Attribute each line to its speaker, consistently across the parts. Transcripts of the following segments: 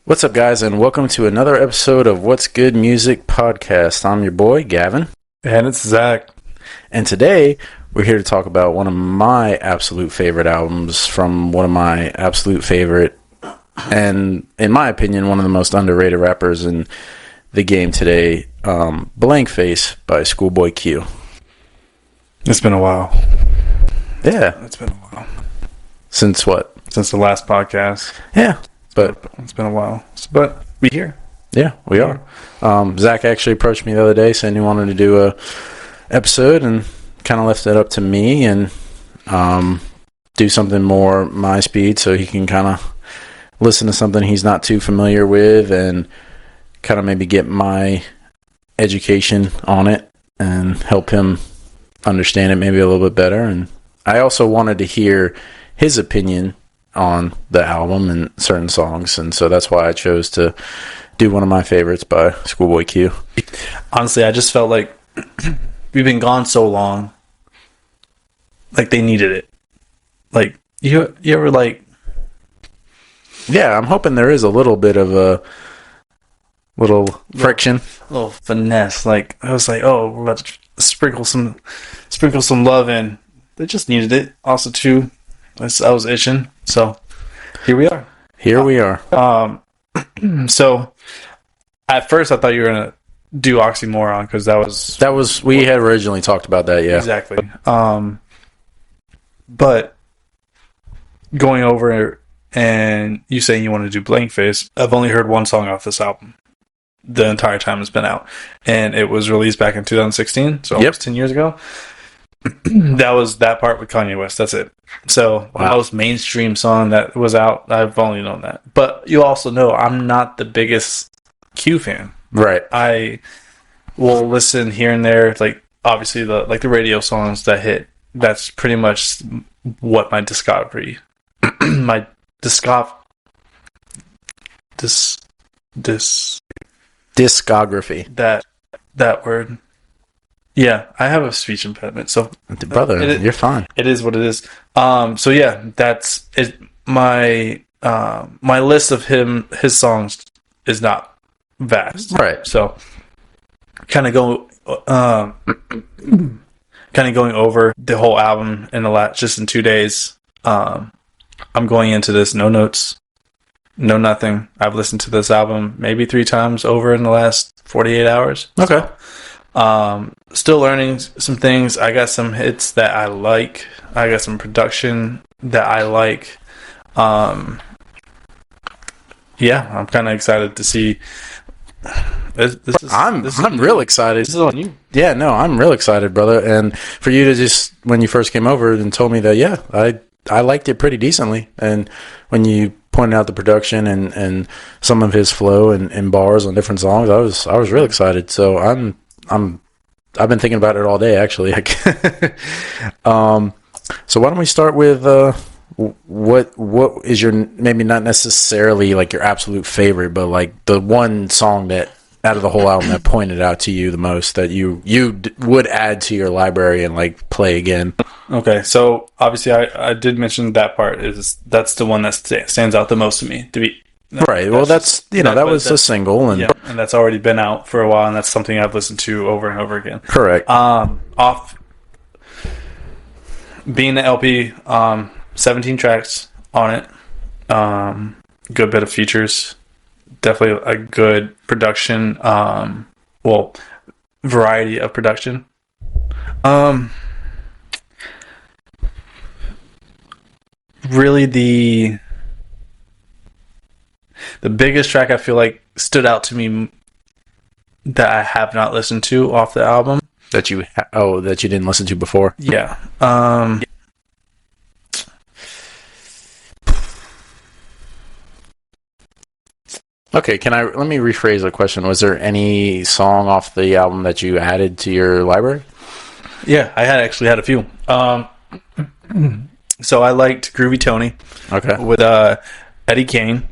Speaker 1: What's up, guys, and welcome to another episode of What's Good Music Podcast. I'm your boy, Gavin.
Speaker 2: And it's Zach.
Speaker 1: And today, we're here to talk about one of my absolute favorite albums from one of my absolute favorite, and in my opinion, one of the most underrated rappers in the game today, Blankface by Schoolboy Q.
Speaker 2: It's been a while.
Speaker 1: Yeah.
Speaker 2: It's been a while.
Speaker 1: Since what?
Speaker 2: Since the last podcast.
Speaker 1: Yeah. But
Speaker 2: it's been a while. But we here.
Speaker 1: Yeah, we are. Zach actually approached me the other day saying he wanted to do a episode and kind of left it up to me and do something more my speed so he can kind of listen to something he's not too familiar with and kind of maybe get my education on it and help him understand it maybe a little bit better. And I also wanted to hear his opinion on the album and certain songs, and so that's why I chose to do one of my favorites by Schoolboy Q.
Speaker 2: Honestly, I just felt like we've been gone so long, like they needed it. Like you ever like?
Speaker 1: Yeah, I'm hoping there is a little bit of a little friction,
Speaker 2: a little finesse. Like I was like, oh, we're about to sprinkle some love in. They just needed it. Also, too. I was itching, so here we are. So at first I thought you were gonna do Oxymoron because that was
Speaker 1: we had originally talked about that. Yeah,
Speaker 2: exactly. But going over and you saying you want to do Blankface, I've only heard one song off this album the entire time it's been out, and it was released back in 2016, so almost 10 years ago. That was that part with Kanye West. That's it. So the most mainstream song that was out, I've only known that. But you also know I'm not the biggest Q fan.
Speaker 1: Right.
Speaker 2: I will listen here and there, like obviously the radio songs that hit. That's pretty much what my discography, discography. That word. Yeah, I have a speech impediment, so
Speaker 1: brother, you're fine.
Speaker 2: It is what it is. So yeah, that's it. My list of his songs is not vast,
Speaker 1: right?
Speaker 2: So kind of going over the whole album just in 2 days. I'm going into this no notes, no nothing. I've listened to this album maybe 3 times over in the last 48 hours.
Speaker 1: Okay.
Speaker 2: Still learning some things. I got some hits that I like. I got some production that I like. Yeah, I'm kind of excited to see.
Speaker 1: I'm real excited.
Speaker 2: This is on you.
Speaker 1: Yeah, no, I'm real excited, brother. And for you to just, when you first came over and told me that, yeah, I liked it pretty decently. And when you pointed out the production and some of his flow and bars on different songs, I was real excited. So I've been thinking about it all day, actually. So why don't we start with what is your, maybe not necessarily like your absolute favorite, but like the one song that out of the whole album that pointed out to you the most that you would add to your library and like play again.
Speaker 2: Okay, so obviously I did mention that part that's the one that stands out the most to me.
Speaker 1: Right. Well, that's that was a single, and
Speaker 2: and that's already been out for a while, and that's something I've listened to over and over again.
Speaker 1: Correct.
Speaker 2: Off being the LP, 17 tracks on it. Good bit of features. Definitely a good production. Variety of production. Really the biggest track I feel like stood out to me that I have not listened to off the album
Speaker 1: that you didn't listen to before.
Speaker 2: Yeah.
Speaker 1: Okay, let me rephrase the question. Was there any song off the album that you added to your library?
Speaker 2: Yeah, I actually had a few. So I liked Groovy Tony.
Speaker 1: Okay.
Speaker 2: With Eddie Kane.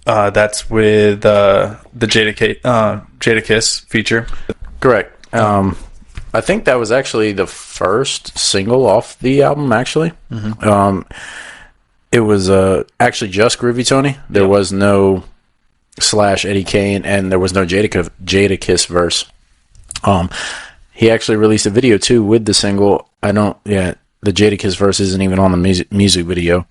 Speaker 2: That's with the Jada Kiss feature.
Speaker 1: Correct. I think that was actually the first single off the album, actually. Mm-hmm. It was actually just Groovy Tony. There was no slash Eddie Kane, and there was no Jadakiss verse. He actually released a video too with the single. The Jadakiss verse isn't even on the music video.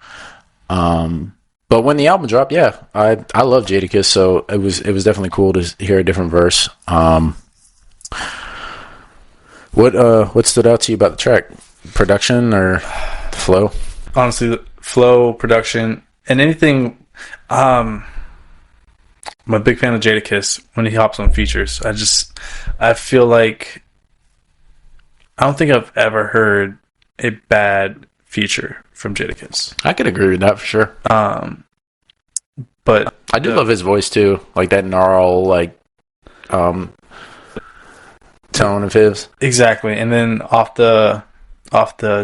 Speaker 1: But when the album dropped, I love Jadakiss, so it was definitely cool to hear a different verse. What stood out to you about the track? Production or the flow?
Speaker 2: Honestly, the flow, production, and anything. I'm a big fan of Jadakiss when he hops on features. I feel like I don't think I've ever heard a bad feature from Jadakiss.
Speaker 1: I could agree with that for sure.
Speaker 2: But
Speaker 1: I do love his voice too, like that gnarl, tone of his.
Speaker 2: Exactly, and then off the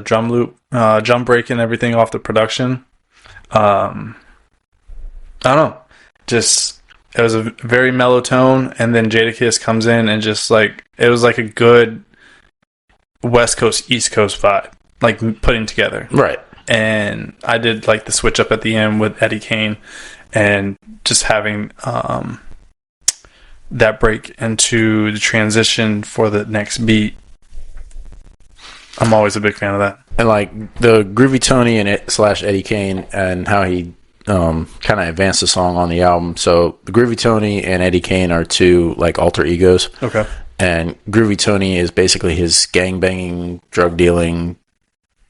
Speaker 2: drum loop, drum break and everything off the production. I don't know, just it was a very mellow tone, and then Jadakiss comes in and just like it was like a good West Coast East Coast vibe, like putting together.
Speaker 1: Right.
Speaker 2: And I did like the switch up at the end with Eddie Kane, and just having that break into the transition for the next beat. I'm always a big fan of that.
Speaker 1: And like the Groovy Tony and slash Eddie Kane and how he kind of advanced the song on the album. So the Groovy Tony and Eddie Kane are two like alter egos.
Speaker 2: Okay.
Speaker 1: And Groovy Tony is basically his gangbanging, drug dealing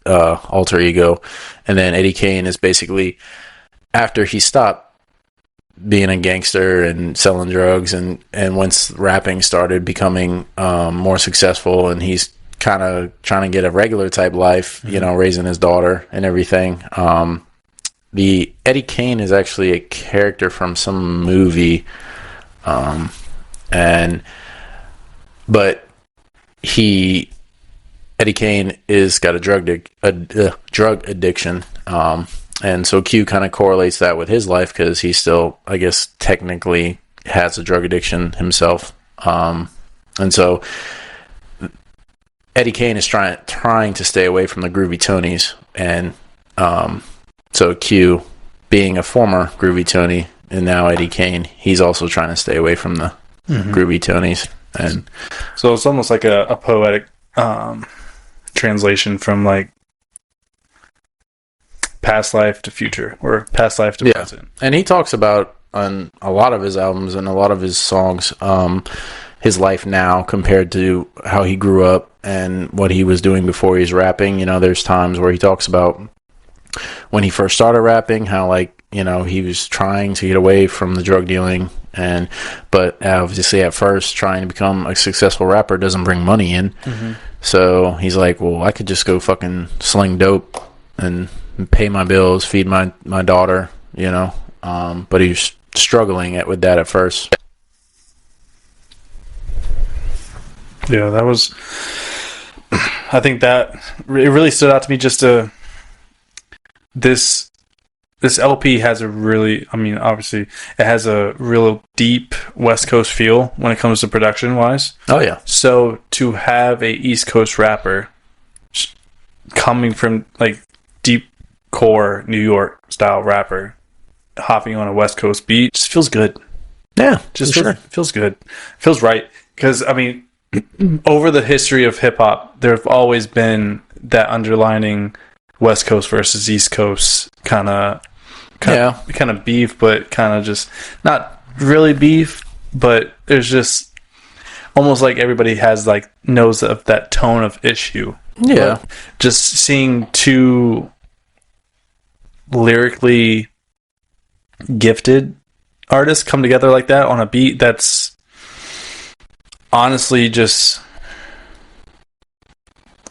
Speaker 1: alter ego, and then Eddie Kane is basically after he stopped being a gangster and selling drugs, and once rapping started becoming more successful, and he's kind of trying to get a regular type life, raising his daughter and everything. The Eddie Kane is actually a character from some movie, but Eddie Kane is got a drug addiction, and so Q kind of correlates that with his life because he still, I guess, technically has a drug addiction himself, and so Eddie Kane is trying to stay away from the Groovy Tonys, and so Q, being a former Groovy Tony and now Eddie Kane, he's also trying to stay away from the Groovy Tonys, and
Speaker 2: so it's almost like a poetic translation from like past life to future, or past life to present.
Speaker 1: And he talks about on a lot of his albums and a lot of his songs his life now compared to how he grew up and what he was doing before he was rapping. There's times where he talks about when he first started rapping, how he was trying to get away from the drug dealing, but obviously at first trying to become a successful rapper doesn't bring money in. So he's like, well, I could just go fucking sling dope and pay my bills, feed my daughter, but he was struggling with that at first.
Speaker 2: Yeah, that was, I think that it really stood out to me. Just this LP has a really, obviously it has a real deep West Coast feel when it comes to production wise.
Speaker 1: Oh yeah.
Speaker 2: So to have a East Coast rapper coming from like deep core New York style rapper hopping on a West Coast beat just feels good.
Speaker 1: Yeah,
Speaker 2: just feels good. Feels right. Because over the history of hip hop, there have always been that underlining West Coast versus East Coast kind of beef, but kind of just not really beef, but there's just almost like everybody has like knows of that tone of issue.
Speaker 1: Yeah,
Speaker 2: but just seeing two lyrically gifted artists come together like that on a beat that's honestly just,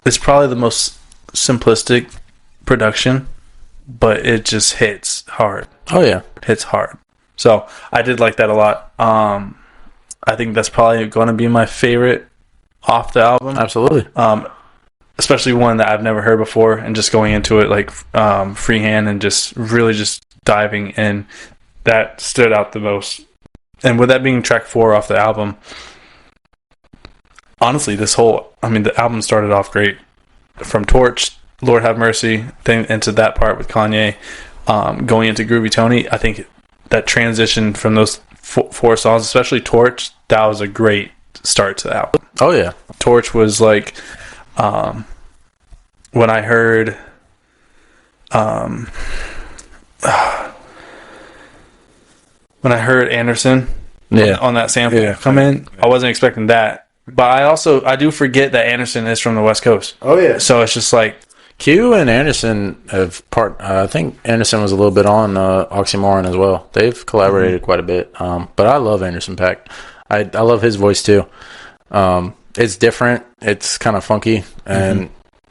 Speaker 2: it's probably the most simplistic production, but it just hits hard.
Speaker 1: Oh yeah,
Speaker 2: hits hard. So I did like that a lot. I think that's probably going to be my favorite off the album.
Speaker 1: Absolutely.
Speaker 2: Especially one that I've never heard before, and just going into it like freehand and just really just diving in. That stood out the most. And with that being track 4 off the album, honestly, the album started off great. From Torch, Lord Have Mercy, then into that part with Kanye, going into Groovy Tony, I think that transition from those four songs, especially Torch. That was a great start to the album.
Speaker 1: Oh yeah,
Speaker 2: Torch was like, when I heard, Anderson, on that sample come in, I wasn't expecting that. But I do forget that Anderson is from the West Coast.
Speaker 1: Oh yeah.
Speaker 2: So it's just like
Speaker 1: Q and Anderson have I think Anderson was a little bit on Oxymoron as well. They've collaborated quite a bit. But I love Anderson .Paak. I love his voice too. It's different. It's kind of funky, and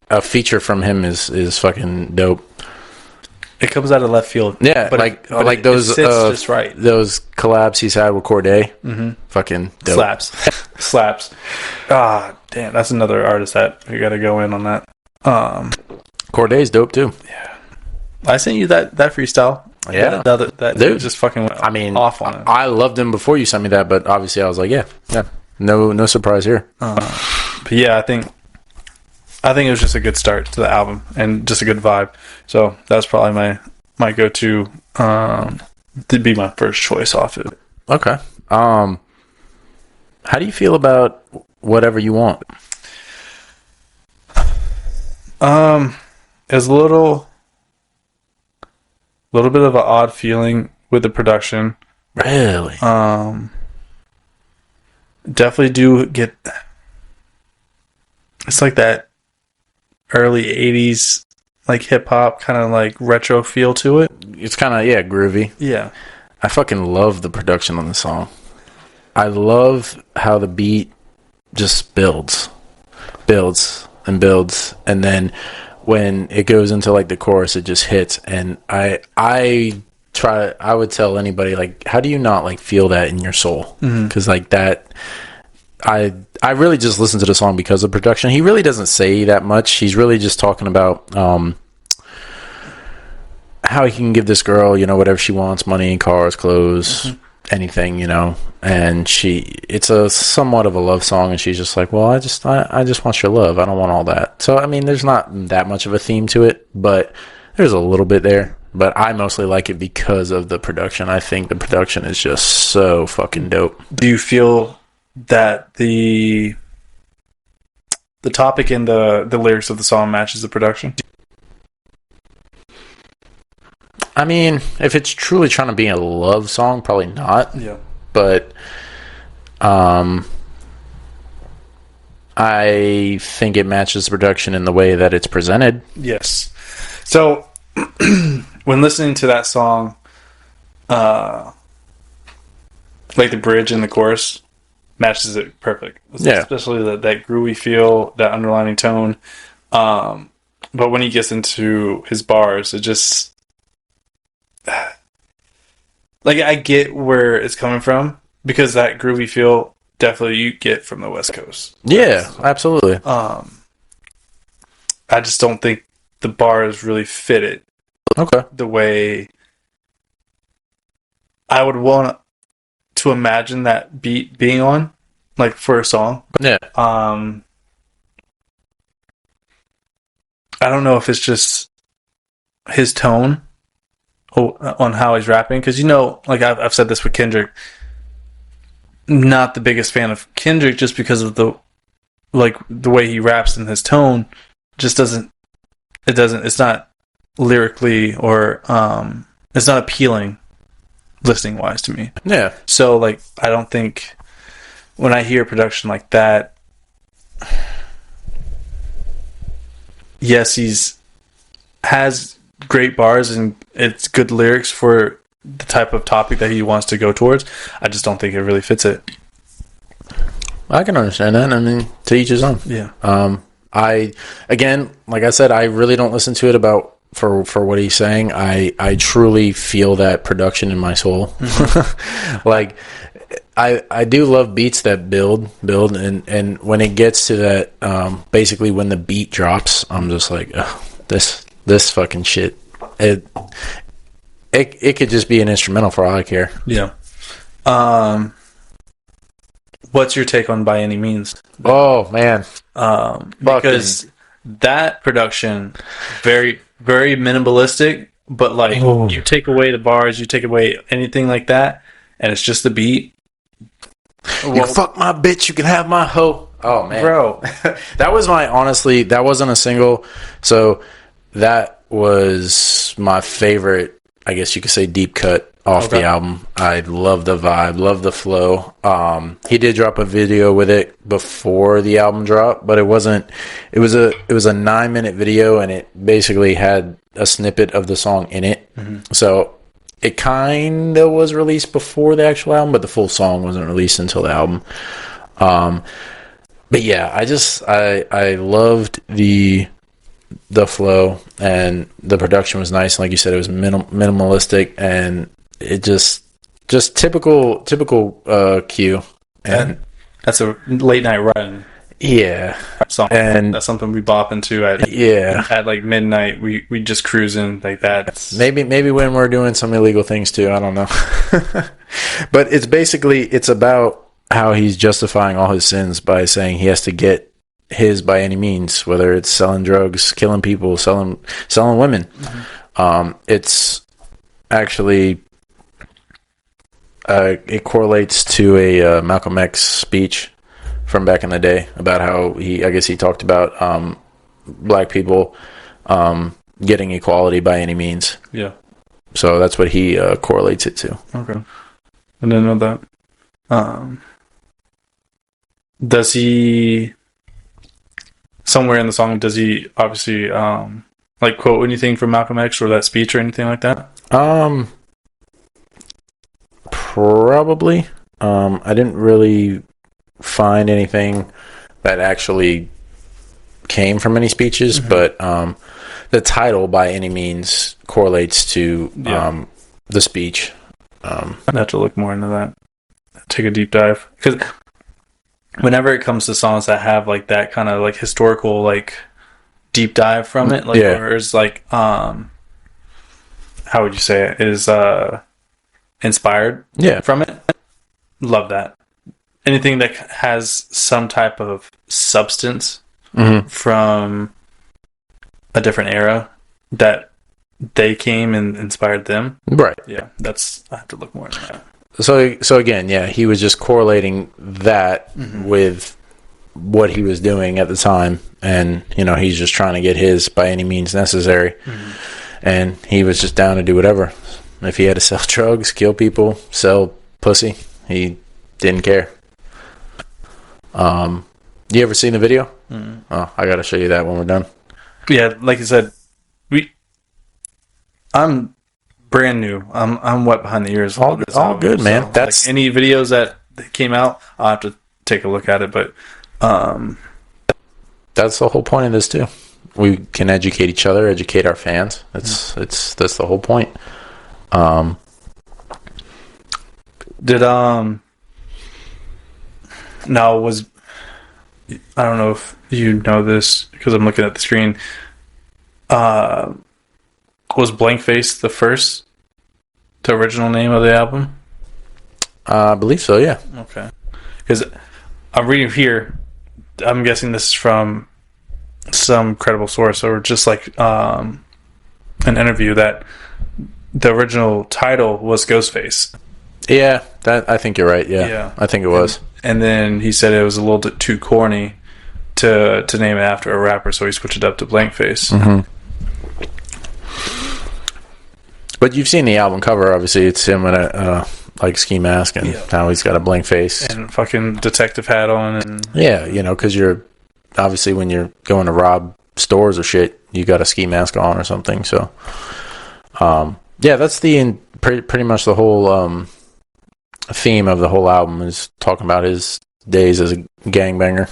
Speaker 1: a feature from him is fucking dope.
Speaker 2: It comes out of left field.
Speaker 1: Yeah, but those
Speaker 2: it sits just right.
Speaker 1: Those collabs he's had with Corday, fucking dope.
Speaker 2: Slaps. Ah, damn, that's another artist that you got to go in on that.
Speaker 1: Corday's dope too.
Speaker 2: Yeah, I sent you that freestyle.
Speaker 1: Yeah,
Speaker 2: that dude just fucking went. Off on it.
Speaker 1: I loved him before you sent me that, but obviously I was like, yeah, no surprise here.
Speaker 2: But yeah, I think it was just a good start to the album and just a good vibe. So that's probably my go-to to be my first choice off it.
Speaker 1: Okay. How do you feel about Whatever You Want?
Speaker 2: It's a little bit of an odd feeling with the production.
Speaker 1: Really?
Speaker 2: Definitely do get. It's like that early 80s like hip hop kind of like retro feel to it.
Speaker 1: It's kind of groovy.
Speaker 2: Yeah.
Speaker 1: I fucking love the production on the song. I love how the beat just builds and builds, and then when it goes into like the chorus, it just hits. And I would tell anybody, like, how do you not like feel that in your soul? Because like that, I really just listen to the song because of production. He really doesn't say that much. He's really just talking about how he can give this girl, whatever she wants: money, cars, clothes, anything, and it's a somewhat of a love song, and she's just like, well, I just want your love. I don't want all that. So I mean, there's not that much of a theme to it, but there's a little bit there. But I mostly like it because of the production. I think the production is just so fucking dope.
Speaker 2: Do you feel that the topic and the lyrics of the song matches the production?
Speaker 1: I mean, if it's truly trying to be a love song, probably not.
Speaker 2: Yeah.
Speaker 1: But I think it matches the production in the way that it's presented.
Speaker 2: Yes. So when listening to that song, like the bridge and the chorus matches it perfect.
Speaker 1: Yeah.
Speaker 2: Especially that groovy feel, that underlining tone. But when he gets into his bars, it just... like, I get where it's coming from, because that groovy feel definitely you get from the West Coast.
Speaker 1: Yeah, absolutely.
Speaker 2: I just don't think the bars really fit it.
Speaker 1: Okay.
Speaker 2: The way I would want to imagine that beat being on, like, for a song.
Speaker 1: Yeah.
Speaker 2: I don't know if it's just his tone on how he's rapping, because like I've said this with Kendrick, not the biggest fan of Kendrick just because of the way he raps and his tone just it's not lyrically or it's not appealing listening wise to me.
Speaker 1: Yeah.
Speaker 2: So like I don't think when I hear production like that, yes, he's has great bars and it's good lyrics for the type of topic that he wants to go towards. I just don't think it really fits it.
Speaker 1: I can understand that. I mean, to each his own.
Speaker 2: Yeah.
Speaker 1: Again, like I said, I really don't listen to it for what he's saying. I truly feel that production in my soul. Like I do love beats that build and when it gets to that basically when the beat drops, I'm just like, oh, this fucking shit. It could just be an instrumental for all I care.
Speaker 2: Yeah. What's your take on By Any Means?
Speaker 1: Oh man.
Speaker 2: Because that production very, very minimalistic, but like you take away the bars, you take away anything like that, and it's just the beat.
Speaker 1: You can fuck my bitch, you can have my hoe. Oh man,
Speaker 2: Bro.
Speaker 1: that was honestly, that wasn't a single, so that was my favorite, I guess you could say, deep cut off the album. I love the vibe, love the flow. He did drop a video with it before the album dropped, but it was a 9-minute video, and it basically had a snippet of the song in it. So it kind of was released before the actual album, but the full song wasn't released until the album. But yeah, I loved the flow, and the production was nice. Like you said, it was minimalistic, and it just typical Q. And
Speaker 2: that's a late night run.
Speaker 1: Yeah,
Speaker 2: song. And that's something we bop into at like midnight. We just cruising like that.
Speaker 1: Maybe when we're doing some illegal things too. I don't know. But it's about how he's justifying all his sins by saying he has to get his by any means, whether it's selling drugs, killing people, selling women. It's actually it correlates to a Malcolm X speech from back in the day about how he talked about black people getting equality by any means.
Speaker 2: Yeah.
Speaker 1: So that's what he correlates it to.
Speaker 2: Okay. I didn't know that. Does he, somewhere in the song, does he obviously like quote anything from Malcolm X or that speech or anything like that?
Speaker 1: Probably. I didn't really find anything that actually came from any speeches, but the title by any means correlates to the speech.
Speaker 2: I'd have to look more into that. Take a deep dive, because whenever it comes to songs that have like that kind of like historical like deep dive from it, like or is like how would you say it is inspired from it, love that. Anything that has some type of substance from a different era that they came and inspired them,
Speaker 1: right?
Speaker 2: Yeah, that's, I have to look more into that.
Speaker 1: So again, he was just correlating that with what he was doing at the time, and he's just trying to get his by any means necessary, and he was just down to do whatever. If he had to sell drugs, kill people, sell pussy, he didn't care. You ever seen the video? Oh, I gotta show you that when we're done.
Speaker 2: Yeah, like I said, I'm brand new. I'm wet behind the ears.
Speaker 1: All good, man.
Speaker 2: So,
Speaker 1: that's
Speaker 2: like, any videos that came out, I'll have to take a look at it. But
Speaker 1: that's the whole point of this too. We can educate each other, educate our fans. That's the whole point.
Speaker 2: I don't know if you know this because I'm looking at the screen. Was Blankface the original name of the album?
Speaker 1: I believe so, yeah.
Speaker 2: Okay. Because I'm reading here, I'm guessing this is from some credible source or just like an interview, that the original title was Ghostface.
Speaker 1: Yeah, I think you're right. Yeah. I think it was.
Speaker 2: And then he said it was a little bit too corny to name it after a rapper, so he switched it up to Blankface.
Speaker 1: But you've seen the album cover, obviously. It's him in a ski mask, and now he's got a blank face
Speaker 2: and fucking detective hat on, and
Speaker 1: because you're obviously, when you're going to rob stores or shit, you got a ski mask on or something. So that's pretty much the whole theme of the whole album, is talking about his days as a gangbanger.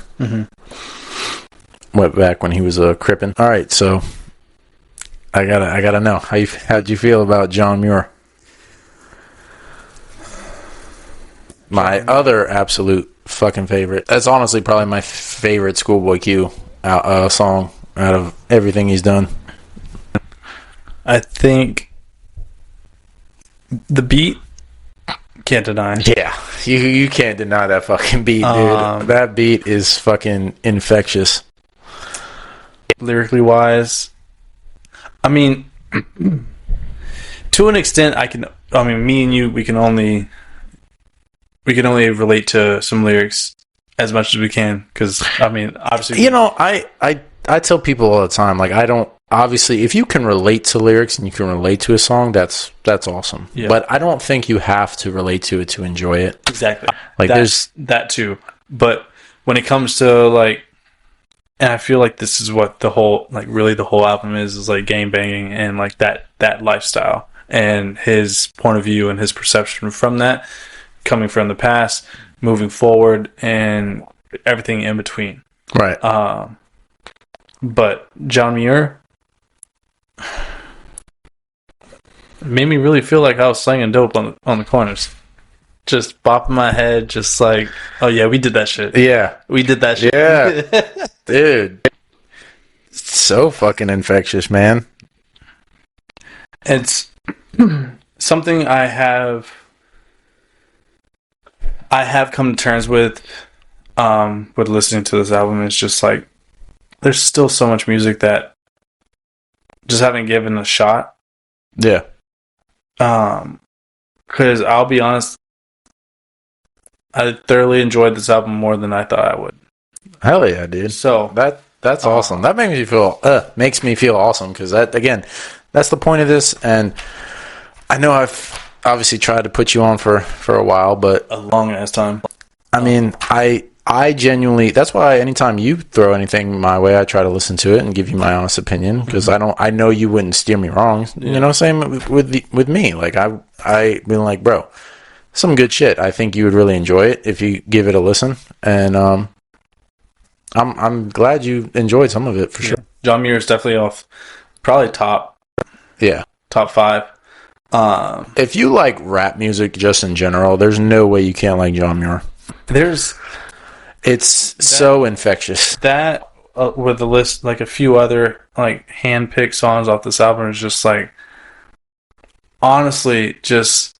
Speaker 1: Went back when he was a Crippin'. All right, so I gotta know how'd you feel about John Muir? My other absolute fucking favorite. That's honestly probably my favorite Schoolboy Q song out of everything he's done.
Speaker 2: I think the beat, can't deny.
Speaker 1: Yeah, you can't deny that fucking beat, dude. That beat is fucking infectious.
Speaker 2: Lyrically wise, I mean, to an extent, me and you, we can only we can only relate to some lyrics as much as we can, because I mean, obviously,
Speaker 1: You know, I tell people all the time, like, I don't, obviously, if you can relate to lyrics and you can relate to a song, that's awesome.
Speaker 2: Yeah.
Speaker 1: But I don't think you have to relate to it to enjoy it.
Speaker 2: exactly
Speaker 1: Like, there's
Speaker 2: that too. But when it comes to like, and I feel like this is what the whole, like, really the whole album is like gang banging and like that lifestyle and his point of view and his perception from that, coming from the past, moving forward, and everything in between.
Speaker 1: right.
Speaker 2: But John Muir made me really feel like I was slinging dope on the corners. Just bopping my head, just like, oh yeah, we did that shit.
Speaker 1: Yeah.
Speaker 2: We did that shit.
Speaker 1: Yeah. Dude. So fucking infectious, man.
Speaker 2: It's something I have come to terms with listening to this album. It's just like, there's still so much music that just haven't given a shot.
Speaker 1: Yeah.
Speaker 2: Because I'll be honest, I thoroughly enjoyed this album more than I thought I would.
Speaker 1: Hell yeah, dude.
Speaker 2: So
Speaker 1: That's awesome. That makes me feel awesome, because that, again, that's the point of this. And I know I've obviously tried to put you on for a while, but
Speaker 2: a long ass time.
Speaker 1: I mean, I genuinely, that's why anytime you throw anything my way, I try to listen to it and give you my honest opinion, because I know you wouldn't steer me wrong.
Speaker 2: Yeah.
Speaker 1: You know, same with me. Like, I been like, bro, some good shit. I think you would really enjoy it if you give it a listen. And I'm glad you enjoyed some of it for sure.
Speaker 2: John Muir is definitely off, probably top 5.
Speaker 1: If you like rap music just in general, there's no way you can't like John Muir. It's so infectious.
Speaker 2: That with the list, like a few other like hand-picked songs off this album, is just like, honestly, just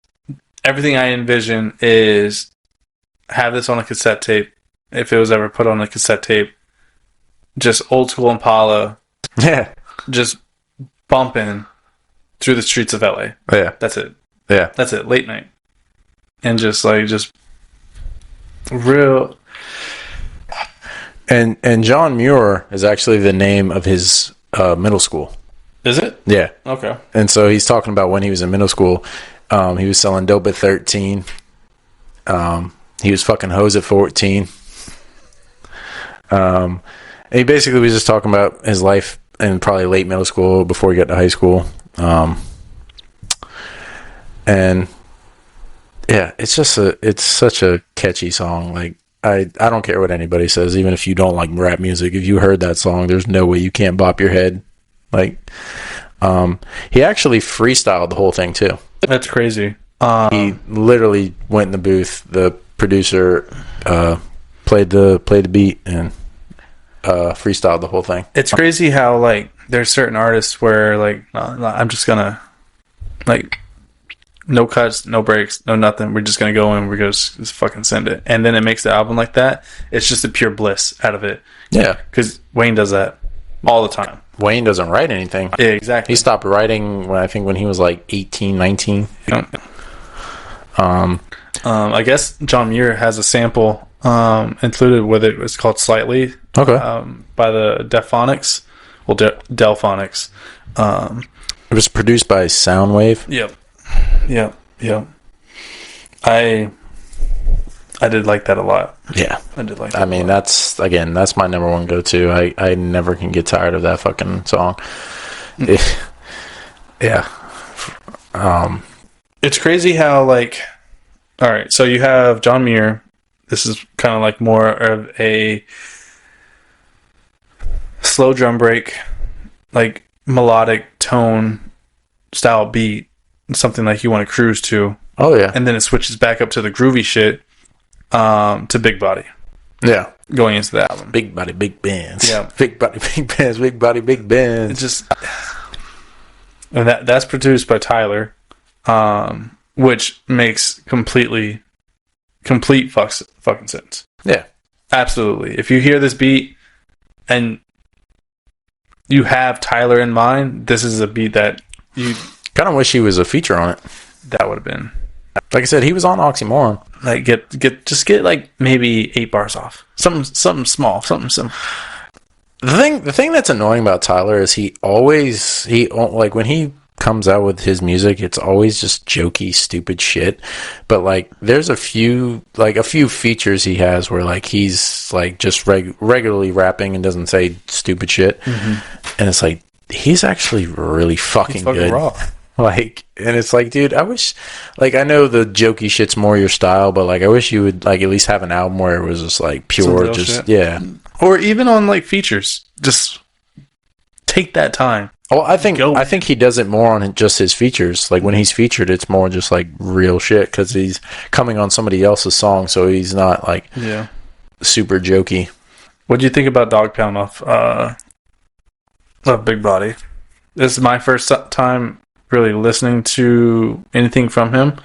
Speaker 2: everything I envision is have this on a cassette tape, if it was ever put on a cassette tape, just old school Impala,
Speaker 1: Yeah.
Speaker 2: just bumping through the streets of LA.
Speaker 1: Yeah.
Speaker 2: That's it.
Speaker 1: Yeah.
Speaker 2: That's it. Late night. And just real.
Speaker 1: And John Muir is actually the name of his middle school.
Speaker 2: Is it?
Speaker 1: Yeah.
Speaker 2: Okay.
Speaker 1: And so he's talking about when he was in middle school, he was selling dope at 13. He was fucking hoes at 14. And he basically was just talking about his life in probably late middle school before he got to high school. And yeah, it's such a catchy song. Like, I don't care what anybody says, even if you don't like rap music. If you heard that song, there's no way you can't bop your head. Like, he actually freestyled the whole thing too.
Speaker 2: That's crazy.
Speaker 1: He literally went in the booth. The producer played the beat and freestyled the whole thing.
Speaker 2: It's crazy how like there's certain artists where like I'm just gonna like no cuts, no breaks, no nothing. We're just gonna go in. We're gonna just fucking send it, and then it makes the album like that. It's just a pure bliss out of it.
Speaker 1: Yeah,
Speaker 2: because Wayne does that all the time.
Speaker 1: Wayne doesn't write anything.
Speaker 2: Yeah, exactly.
Speaker 1: He stopped writing when he was like 18, 19.
Speaker 2: Yeah. I guess John Muir has a sample included with it. It's called "Slightly."
Speaker 1: Okay.
Speaker 2: By the Delphonics. Well, Delphonics.
Speaker 1: It was produced by Soundwave.
Speaker 2: Yep. I did like that a lot.
Speaker 1: Yeah.
Speaker 2: I did like that.
Speaker 1: I mean, that's my number one go-to. I never can get tired of that fucking song. Yeah.
Speaker 2: It's crazy how, like, all right, so you have John Muir. This is kind of like more of a slow drum break, like melodic tone style beat, something like you want to cruise to.
Speaker 1: Oh yeah.
Speaker 2: And then it switches back up to the groovy shit, to Big Body.
Speaker 1: Yeah.
Speaker 2: Going into the album.
Speaker 1: Big body, big bands.
Speaker 2: Yeah.
Speaker 1: Big body, big bands. Big body, big bands.
Speaker 2: It's just, and that's produced by Tyler, which makes complete fucking sense.
Speaker 1: Yeah.
Speaker 2: Absolutely. If you hear this beat and you have Tyler in mind, this is a beat that you
Speaker 1: kind of wish he was a feature on it.
Speaker 2: that would have been
Speaker 1: Like I said, he was on Oxymoron.
Speaker 2: Like get like maybe 8 bars off. Something small, something simple.
Speaker 1: The thing that's annoying about Tyler is he like when he comes out with his music, it's always just jokey, stupid shit. But like, there's a few features he has where like he's like just regularly rapping and doesn't say stupid shit, and it's like he's actually really fucking good. Raw. Like, and it's like, dude, I wish, like, I know the jokey shit's more your style, but like, I wish you would like at least have an album where it was just like pure, just shit. Yeah,
Speaker 2: or even on like features, just take that time.
Speaker 1: Well, I think he does it more on just his features. Like when he's featured, it's more just like real shit because he's coming on somebody else's song, so he's not like super jokey.
Speaker 2: What do you think about Dog Pound off Big Body? This is my first time really listening to anything from him.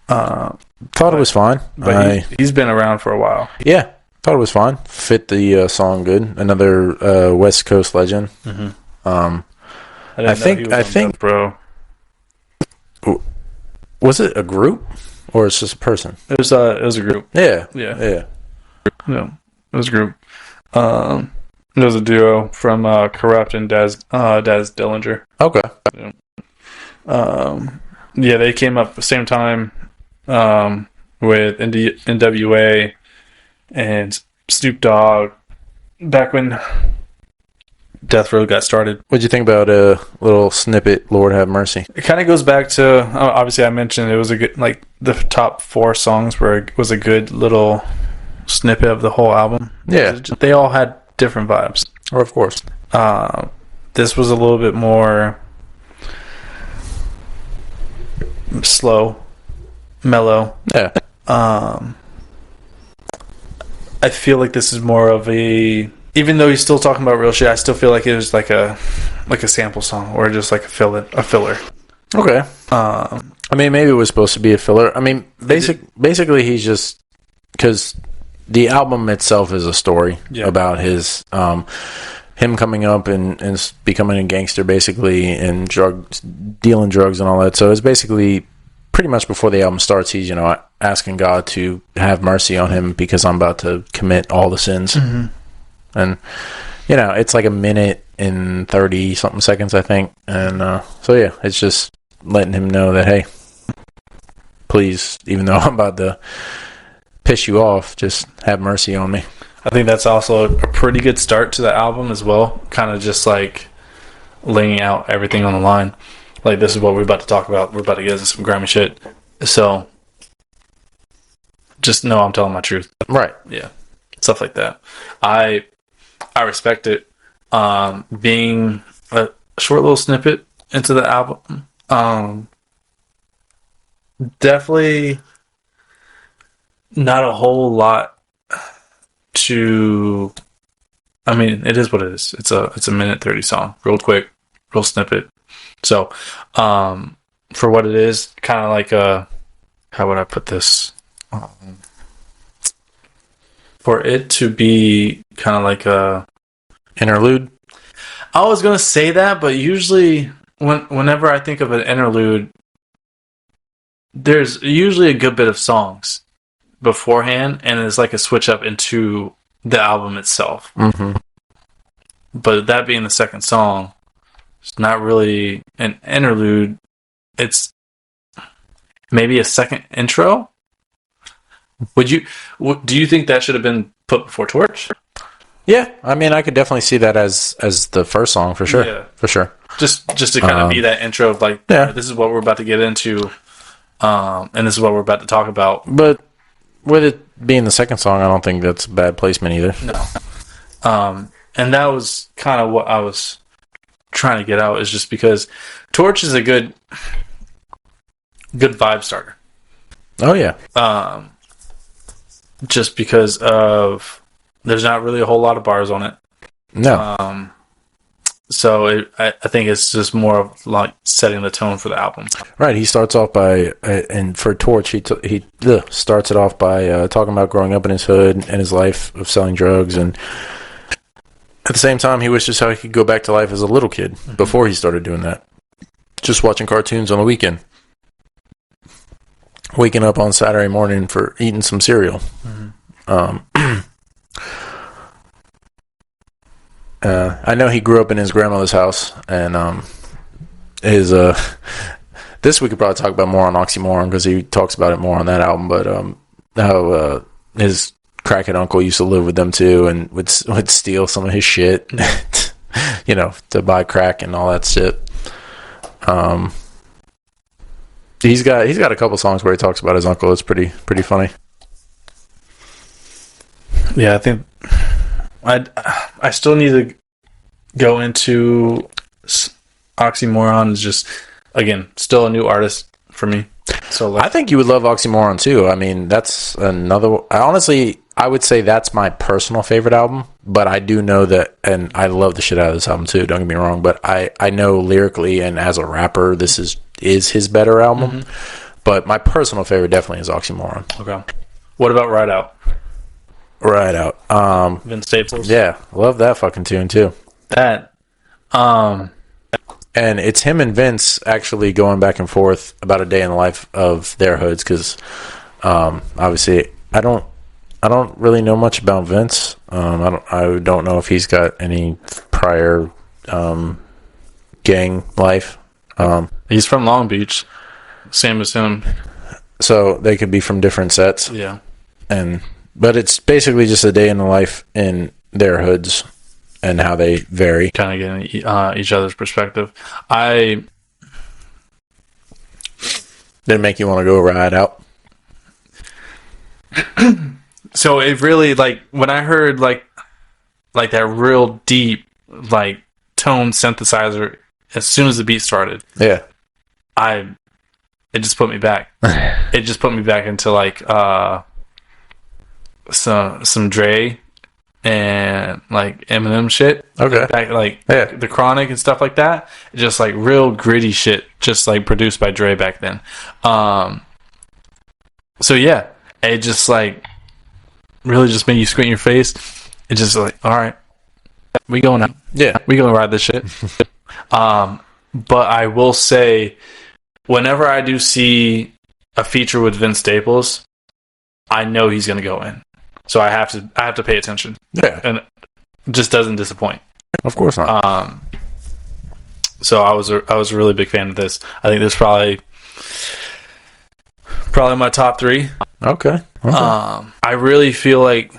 Speaker 1: Thought it was fine,
Speaker 2: but he's been around for a while.
Speaker 1: Yeah, thought it was fine. Fit the song good. Another West Coast legend. I think,
Speaker 2: bro.
Speaker 1: Was it a group or it's just a person?
Speaker 2: It was a group.
Speaker 1: Yeah.
Speaker 2: It was a group. It was a duo from Corrupt and Daz Dillinger.
Speaker 1: Okay.
Speaker 2: They came up at the same time with NWA and Snoop Dogg back when Death Row got started.
Speaker 1: What'd you think about a little snippet, Lord Have Mercy?
Speaker 2: It kind of goes back to, obviously I mentioned it was a good, like the top 4 songs was a good little snippet of the whole album.
Speaker 1: Yeah.
Speaker 2: They all had different vibes.
Speaker 1: Or of course.
Speaker 2: This was a little bit more slow, mellow.
Speaker 1: Yeah.
Speaker 2: I feel like this is more of a, even though he's still talking about real shit, I still feel like it was like a sample song or just like a filler.
Speaker 1: Okay. I mean, maybe it was supposed to be a filler. I mean, basically he's just, because the album itself is a story about his him coming up and becoming a gangster basically, and dealing drugs and all that. So it's basically pretty much before the album starts, he's asking God to have mercy on him because I'm about to commit all the sins. And it's like a minute and 30 something seconds, I think. And so yeah, it's just letting him know that, hey, please, even though I'm about to piss you off, just have mercy on me.
Speaker 2: I think that's also a pretty good start to the album as well. Kind of just like laying out everything on the line. Like, this is what we're about to talk about. We're about to get into some grimy shit. So just know I'm telling my truth.
Speaker 1: Right.
Speaker 2: Yeah. Stuff like that. I respect it. Being a short little snippet into the album. Definitely not a whole lot to, I mean, it is what it is. It's a minute 30 song. Real quick, real snippet. So, for what it is, kind of like how would I put this? For it to be kind of like a
Speaker 1: interlude.
Speaker 2: I was gonna say that, but usually whenever I think of an interlude, there's usually a good bit of songs beforehand, and it's like a switch up into the album itself. But that being the second song, it's not really an interlude. It's maybe a second intro. Do you think that should have been put before Torch?
Speaker 1: Yeah, I mean, I could definitely see that as the first song for sure.
Speaker 2: Yeah.
Speaker 1: For sure.
Speaker 2: Just to kind of be that intro of like, this is what we're about to get into, and this is what we're about to talk about.
Speaker 1: But with it being the second song, I don't think that's bad placement either.
Speaker 2: No. And that was kind of what I was trying to get out, is just because Torch is a good vibe starter.
Speaker 1: Oh yeah.
Speaker 2: Just because of there's not really a whole lot of bars on it.
Speaker 1: No.
Speaker 2: So I think it's just more of like setting the tone for the album.
Speaker 1: Right. He starts off by, and for Torch, he starts it off by talking about growing up in his hood and his life of selling drugs, and at the same time, he wishes how he could go back to life as a little kid before he started doing that. Just watching cartoons on the weekend. waking up on Saturday morning for eating some cereal. I know he grew up in his grandmother's house, and his this we could probably talk about more on Oxymoron because he talks about it more on that album. But how his crackhead uncle used to live with them too, and would steal some of his shit, to buy crack and all that shit. He's got a couple songs where he talks about his uncle. It's pretty funny.
Speaker 2: Yeah, I think I still need to go into Oxymoron. Is just, again, still a new artist for me. So
Speaker 1: I think you would love Oxymoron too. I mean, that's another. Honestly, I would say that's my personal favorite album. But I do know that, and I love the shit out of this album too. Don't get me wrong. But I know lyrically and as a rapper, this is his better album. But my personal favorite definitely is Oxymoron.
Speaker 2: Okay. What about Ride Out?
Speaker 1: Ride Out.
Speaker 2: Vince Staples.
Speaker 1: Yeah, love that fucking tune too.
Speaker 2: That.
Speaker 1: And it's him and Vince actually going back and forth about a day in the life of their hoods because obviously I don't really know much about Vince. I don't know if he's got any prior gang life.
Speaker 2: He's from Long Beach, same as him.
Speaker 1: So they could be from different sets.
Speaker 2: Yeah.
Speaker 1: But it's basically just a day in the life in their hoods and how they vary.
Speaker 2: Kind of getting each other's perspective. Did
Speaker 1: it make you want to go ride out?
Speaker 2: So it really, like, when I heard like that real deep like tone synthesizer as soon as the beat started,
Speaker 1: yeah,
Speaker 2: it just put me back. It just put me back into like some Dre and like Eminem shit.
Speaker 1: Okay.
Speaker 2: Back, like the Chronic and stuff like that. Just like real gritty shit, just like produced by Dre back then. So yeah, it just like really just made you squint your face. It just like, all right, we going out.
Speaker 1: Yeah,
Speaker 2: we gonna ride this shit. But I will say, whenever I do see a feature with Vince Staples, I know he's gonna go in. So I have to pay attention.
Speaker 1: Yeah.
Speaker 2: And it just doesn't disappoint.
Speaker 1: Of course not.
Speaker 2: So I was a really big fan of this. I think this is probably my top 3.
Speaker 1: Okay.
Speaker 2: I really feel like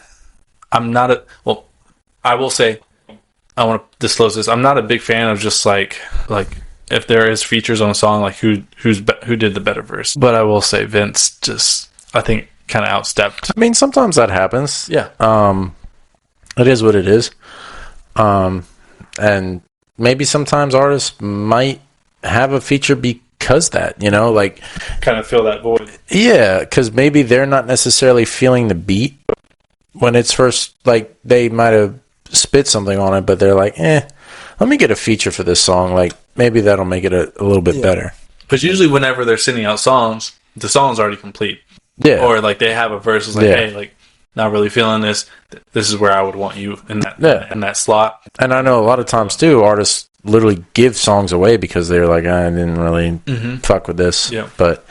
Speaker 2: I'm not I will say, I want to disclose this. I'm not a big fan of just like if there is features on a song, like who did the better verse. But I will say Vince just, I think, kind of outstepped.
Speaker 1: I mean, sometimes that happens.
Speaker 2: Yeah.
Speaker 1: It is what it is. And maybe sometimes artists might have a feature because that, like
Speaker 2: kind of fill that void.
Speaker 1: Yeah, because maybe they're not necessarily feeling the beat when it's first, like they might have spit something on it, but they're like, let me get a feature for this song. Like maybe that'll make it a little bit better.
Speaker 2: But usually whenever they're sending out songs, the song's already complete.
Speaker 1: Yeah.
Speaker 2: Or like they have a verse that's like, hey, like not really feeling this. This is where I would want you in that slot.
Speaker 1: And I know a lot of times too, artists literally give songs away because they're like, I didn't really fuck with this.
Speaker 2: Yeah.
Speaker 1: But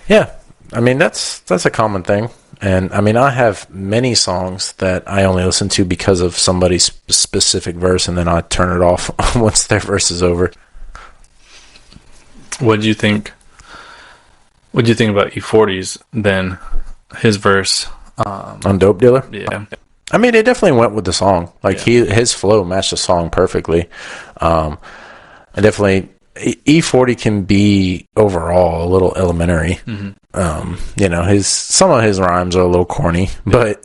Speaker 1: yeah, I mean that's a common thing. And I mean I have many songs that I only listen to because of somebody's specific verse, and then I turn it off once their verse is over.
Speaker 2: What do you think? What do you think about E40's then? His verse
Speaker 1: on Dope Dealer?
Speaker 2: Yeah.
Speaker 1: I mean, it definitely went with the song. Like his flow matched the song perfectly. And definitely E40 can be overall a little elementary. Some of his rhymes are a little corny, but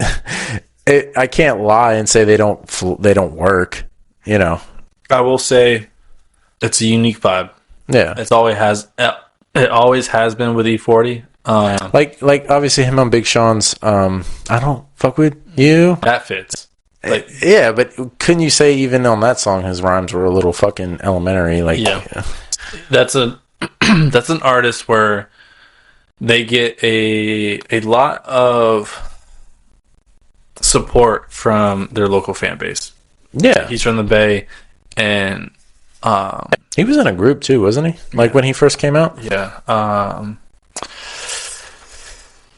Speaker 1: I can't lie and say they don't work.
Speaker 2: I will say it's a unique vibe.
Speaker 1: Yeah,
Speaker 2: it always has been with E40.
Speaker 1: Like obviously him on Big Sean's I don't fuck with you.
Speaker 2: That fits.
Speaker 1: Yeah, but couldn't you say even on that song his rhymes were a little fucking elementary? Like, yeah.
Speaker 2: That's an artist where they get a lot of support from their local fan base.
Speaker 1: Yeah,
Speaker 2: he's from the Bay, and
Speaker 1: he was in a group too, wasn't he? Like when he first came out.
Speaker 2: Yeah.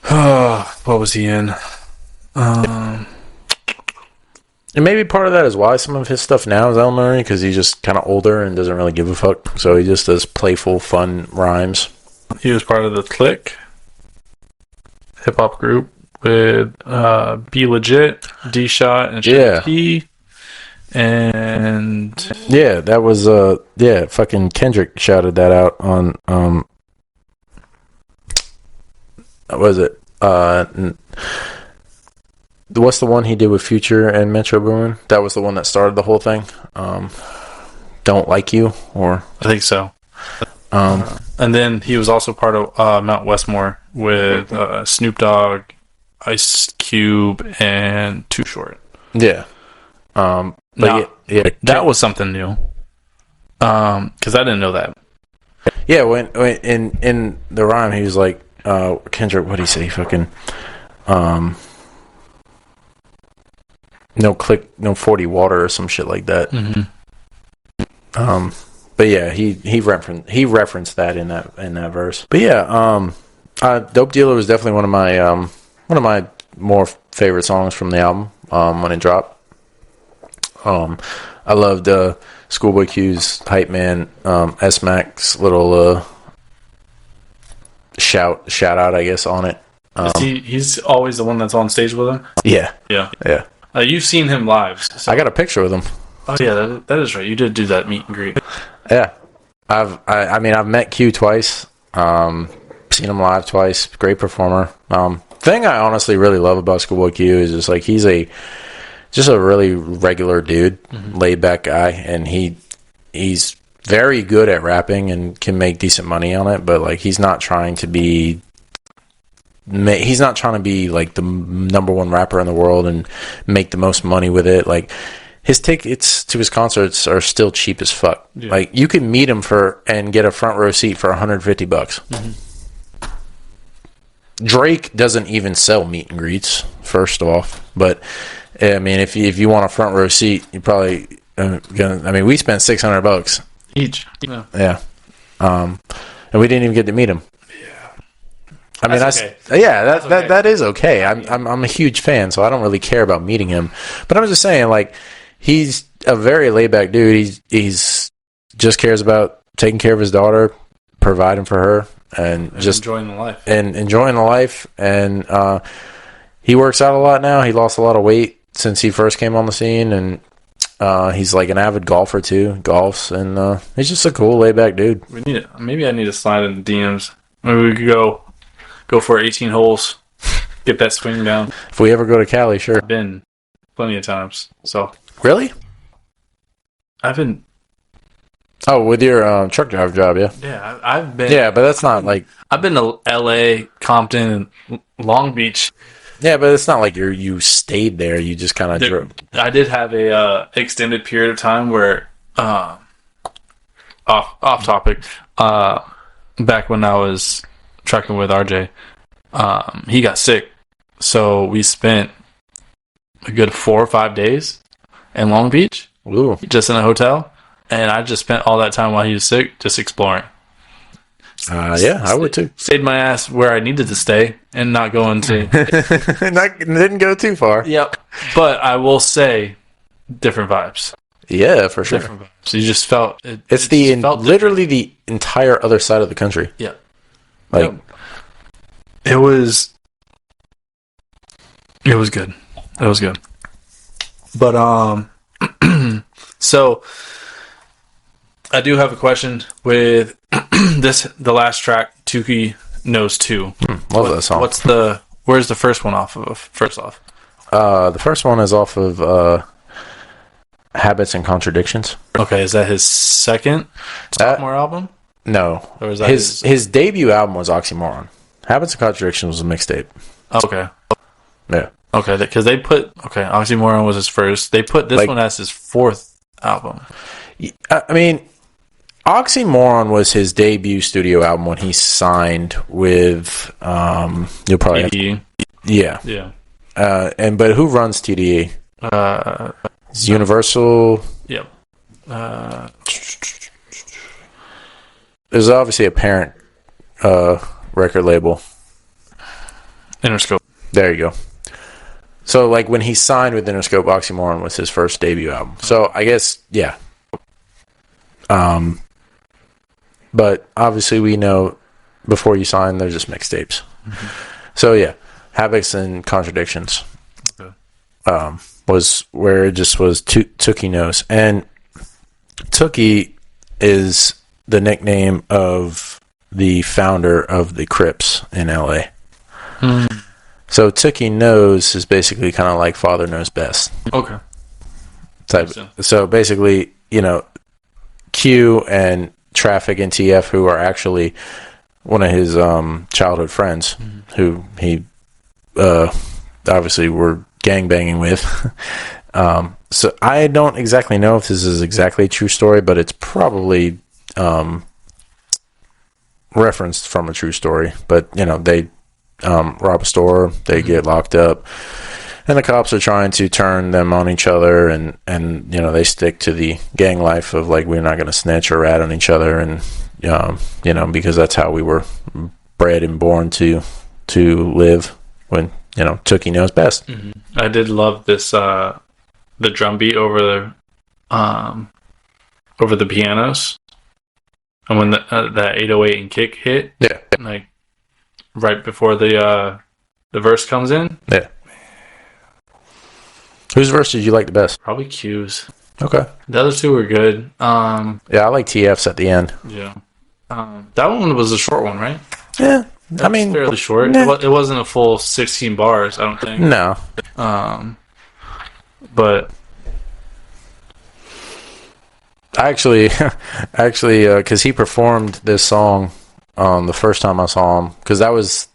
Speaker 2: What was he in?
Speaker 1: And maybe part of that is why some of his stuff now is elementary, because he's just kind of older and doesn't really give a fuck. So he just does playful, fun rhymes.
Speaker 2: He was part of the Click hip hop group with Be Legit, D Shot, and P. And
Speaker 1: yeah, that was fucking Kendrick shouted that out on what was it? What's the one he did with Future and Metro Boomin? That was the one that started the whole thing. Don't Like You, or
Speaker 2: I think so. And then he was also part of Mount Westmore with Snoop Dogg, Ice Cube, and Too Short.
Speaker 1: Yeah. But
Speaker 2: that was something new. Because I didn't know that.
Speaker 1: Yeah, when in the rhyme, he was like, Kendrick, what did he say? Fucking, no click, no 40 water or some shit like that.
Speaker 2: Mm-hmm.
Speaker 1: But yeah, he referenced that in that verse. But yeah, Dope Dealer was definitely one of my more favorite songs from the album when it dropped. I loved Schoolboy Q's hype man, S Mac's little shout out, I guess, on it.
Speaker 2: He's always the one that's on stage with him.
Speaker 1: Yeah.
Speaker 2: You've seen him live. So.
Speaker 1: I got a picture with him.
Speaker 2: Oh yeah, that is right. You did do that meet and greet.
Speaker 1: Yeah, I've met Q twice. Seen him live twice. Great performer. Thing I honestly really love about Schoolboy Q is just like he's just a really regular dude, laid back guy, and he's very good at rapping and can make decent money on it. But like he's not trying to be like the number one rapper in the world and make the most money with it. Like his tickets to his concerts are still cheap as fuck. Yeah. Like you can meet him and get a front row seat for $150. Mm-hmm. Drake doesn't even sell meet and greets, first off. But I mean, if you want a front row seat, you probably we spent $600
Speaker 2: each.
Speaker 1: Yeah. And we didn't even get to meet him. I mean, that is okay. I'm a huge fan, so I don't really care about meeting him. But I'm just saying, like, he's a very laid back dude. He's just cares about taking care of his daughter, providing for her, and just
Speaker 2: enjoying the life.
Speaker 1: And he works out a lot now. He lost a lot of weight since he first came on the scene, and he's like an avid golfer too. Golfs, and he's just a cool laid back dude.
Speaker 2: We need it. Maybe I need to slide in the DMs. Maybe we could go for 18 holes, get that swing down.
Speaker 1: If we ever go to Cali, sure.
Speaker 2: I've been plenty of times. So
Speaker 1: really,
Speaker 2: I've been.
Speaker 1: Oh, with your truck driver job, yeah.
Speaker 2: Yeah, I've been.
Speaker 1: Yeah, but that's not like
Speaker 2: I've been to L.A., Compton, and Long Beach.
Speaker 1: Yeah, but it's not like you stayed there. You just kind of drove.
Speaker 2: I did have a extended period of time where off topic. Back when I was trucking with RJ, he got sick, so we spent a good 4 or 5 days in Long Beach.
Speaker 1: Ooh.
Speaker 2: Just in a hotel, and I just spent all that time while he was sick just exploring.
Speaker 1: I would too.
Speaker 2: Stayed my ass where I needed to stay and not going to.
Speaker 1: Didn't go too far.
Speaker 2: Yep, but I will say, different vibes.
Speaker 1: Yeah, for sure.
Speaker 2: Different vibes. So you just felt
Speaker 1: it's literally the entire other side of the country.
Speaker 2: Yeah.
Speaker 1: Like
Speaker 2: it was good. It was good. But so I do have a question with the last track, Tukey Knows Too.
Speaker 1: Love that song.
Speaker 2: Where's the first one off of? First off,
Speaker 1: the first one is off of Habits and Contradictions.
Speaker 2: Okay, is that his second sophomore album?
Speaker 1: No,
Speaker 2: or is that
Speaker 1: his debut album was Oxymoron. Habits and Contradictions was a mixtape.
Speaker 2: Okay.
Speaker 1: Yeah.
Speaker 2: Okay, because they put Oxymoron was his first. They put this one as his fourth album.
Speaker 1: I mean, Oxymoron was his debut studio album when he signed with you'll probably
Speaker 2: TDE.
Speaker 1: Yeah. But who runs TDE? It's Universal.
Speaker 2: Yep.
Speaker 1: There's obviously a parent record label.
Speaker 2: Interscope.
Speaker 1: There you go. So, like, when he signed with Interscope, Oxymoron was his first debut album. So, I guess, yeah. But obviously we know before you sign, they're just mixtapes. Mm-hmm. So, yeah. Havocs and Contradictions was where it just was Tookie Knows. And Tookie is the nickname of the founder of the Crips in L.A. Mm. So Tookie Knows is basically kind of like Father Knows Best.
Speaker 2: Okay.
Speaker 1: So basically, you know, Q and Traffic and TF, who are actually one of his childhood friends, who he obviously were gangbanging with. So I don't exactly know if this is exactly a true story, but it's probably referenced from a true story. But, you know, they rob a store, they get locked up, and the cops are trying to turn them on each other, and you know, they stick to the gang life of, like, we're not going to snitch or rat on each other, and you know, because that's how we were bred and born to live. When, you know, Tookie Knows Best.
Speaker 2: Mm-hmm. I did love this the drum beat over the pianos, and when that 808 and kick hit,
Speaker 1: yeah,
Speaker 2: like right before the verse comes in.
Speaker 1: Yeah. Whose verse did you like the best?
Speaker 2: Probably Q's.
Speaker 1: Okay.
Speaker 2: The other two were good.
Speaker 1: Yeah, I like TF's at the end.
Speaker 2: Yeah. That one was a short one, right?
Speaker 1: Yeah. I mean,
Speaker 2: fairly short. Nah. It wasn't a full 16 bars, I don't think.
Speaker 1: No.
Speaker 2: But
Speaker 1: actually, because he performed this song the first time I saw him, because that was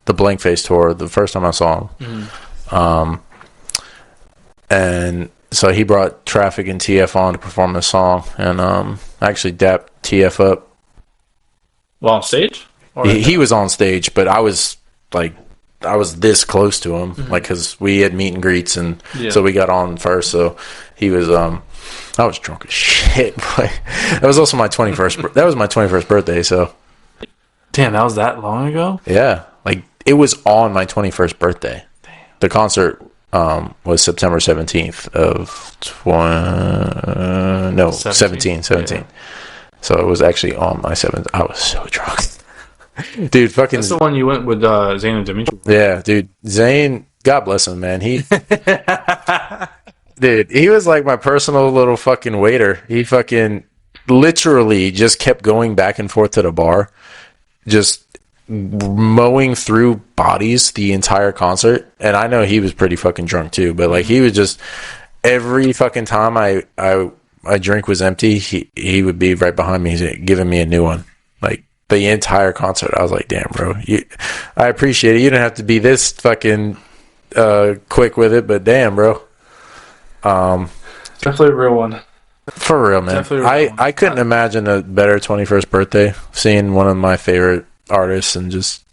Speaker 1: the Blankface tour, the first time I saw him. Mm. And so he brought Traffic and TF on to perform this song, and I actually dapped TF up.
Speaker 2: While on stage?
Speaker 1: He was on stage, but I was this close to him, like, because we had meet and greets, and so we got on first. So he was, I was drunk as shit. Boy. That was also my 21st. That was my 21st birthday. So,
Speaker 2: damn, that was that long ago.
Speaker 1: Yeah, like, it was on my 21st birthday. Damn. The concert was September 17th of 17. Yeah. So it was actually on my 7th. I was so drunk. Dude, fucking...
Speaker 2: That's the one you went with Zane and Dimitri.
Speaker 1: Yeah, dude. Zane, God bless him, man. Dude, he was like my personal little fucking waiter. He fucking literally just kept going back and forth to the bar, just mowing through bodies the entire concert. And I know he was pretty fucking drunk too, but, like, he was just... Every fucking time my drink was empty, he would be right behind me giving me a new one. Like, the entire concert, I was like, damn, bro. I appreciate it. You didn't have to be this fucking quick with it, but damn, bro.
Speaker 2: Definitely a real one.
Speaker 1: For real, man. I couldn't imagine a better 21st birthday. Seeing one of my favorite artists and just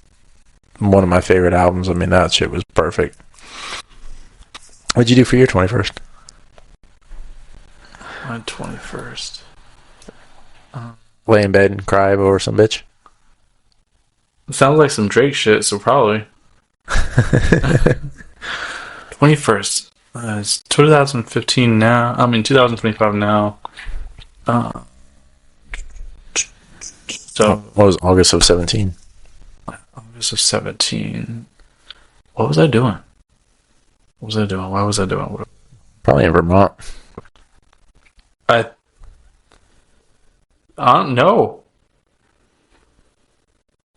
Speaker 1: one of my favorite albums. I mean, that shit was perfect. What'd you do for your 21st?
Speaker 2: My 21st.
Speaker 1: Lay in bed and cry over some bitch?
Speaker 2: It sounds like some Drake shit, so probably. 21st. It's 2015 now. I mean, 2025 now. So
Speaker 1: what was August of 17?
Speaker 2: August of 17. What was I doing? What was I doing? Why was I doing?
Speaker 1: Probably in Vermont.
Speaker 2: I don't know.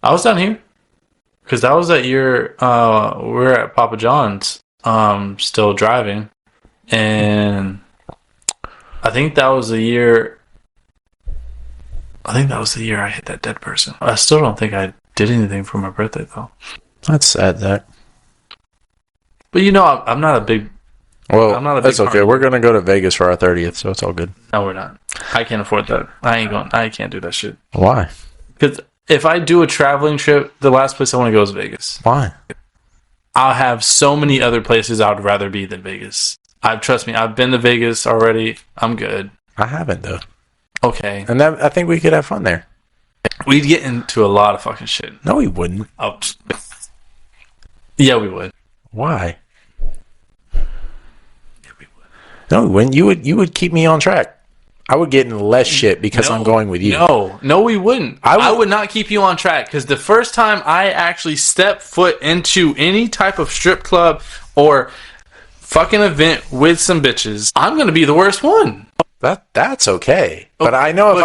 Speaker 2: I was down here because that was that year we were at Papa John's, still driving, and I think that was the year. I hit that dead person. I still don't think I did anything for my birthday though.
Speaker 1: That's sad, Zach.
Speaker 2: But you know, I'm not a big.
Speaker 1: Well, I'm not a big that's okay. We're gonna go to Vegas for our 30th, so it's all good.
Speaker 2: No, we're not. I can't afford that. I ain't going. I can't do that shit.
Speaker 1: Why?
Speaker 2: Because if I do a traveling trip, the last place I want to go is Vegas.
Speaker 1: Why?
Speaker 2: I'll have so many other places I would rather be than Vegas. Trust me, I've been to Vegas already. I'm good.
Speaker 1: I haven't though.
Speaker 2: Okay.
Speaker 1: And I think we could have fun there.
Speaker 2: We'd get into a lot of fucking shit.
Speaker 1: No, we wouldn't.
Speaker 2: Oh. Yeah, we would.
Speaker 1: Why?
Speaker 2: Yeah, we would.
Speaker 1: No, when you would keep me on track. I would get in less shit because I'm going with you.
Speaker 2: No, we wouldn't. I would not keep you on track because the first time I actually step foot into any type of strip club or fucking event with some bitches, I'm gonna be the worst one.
Speaker 1: That's okay. But I know if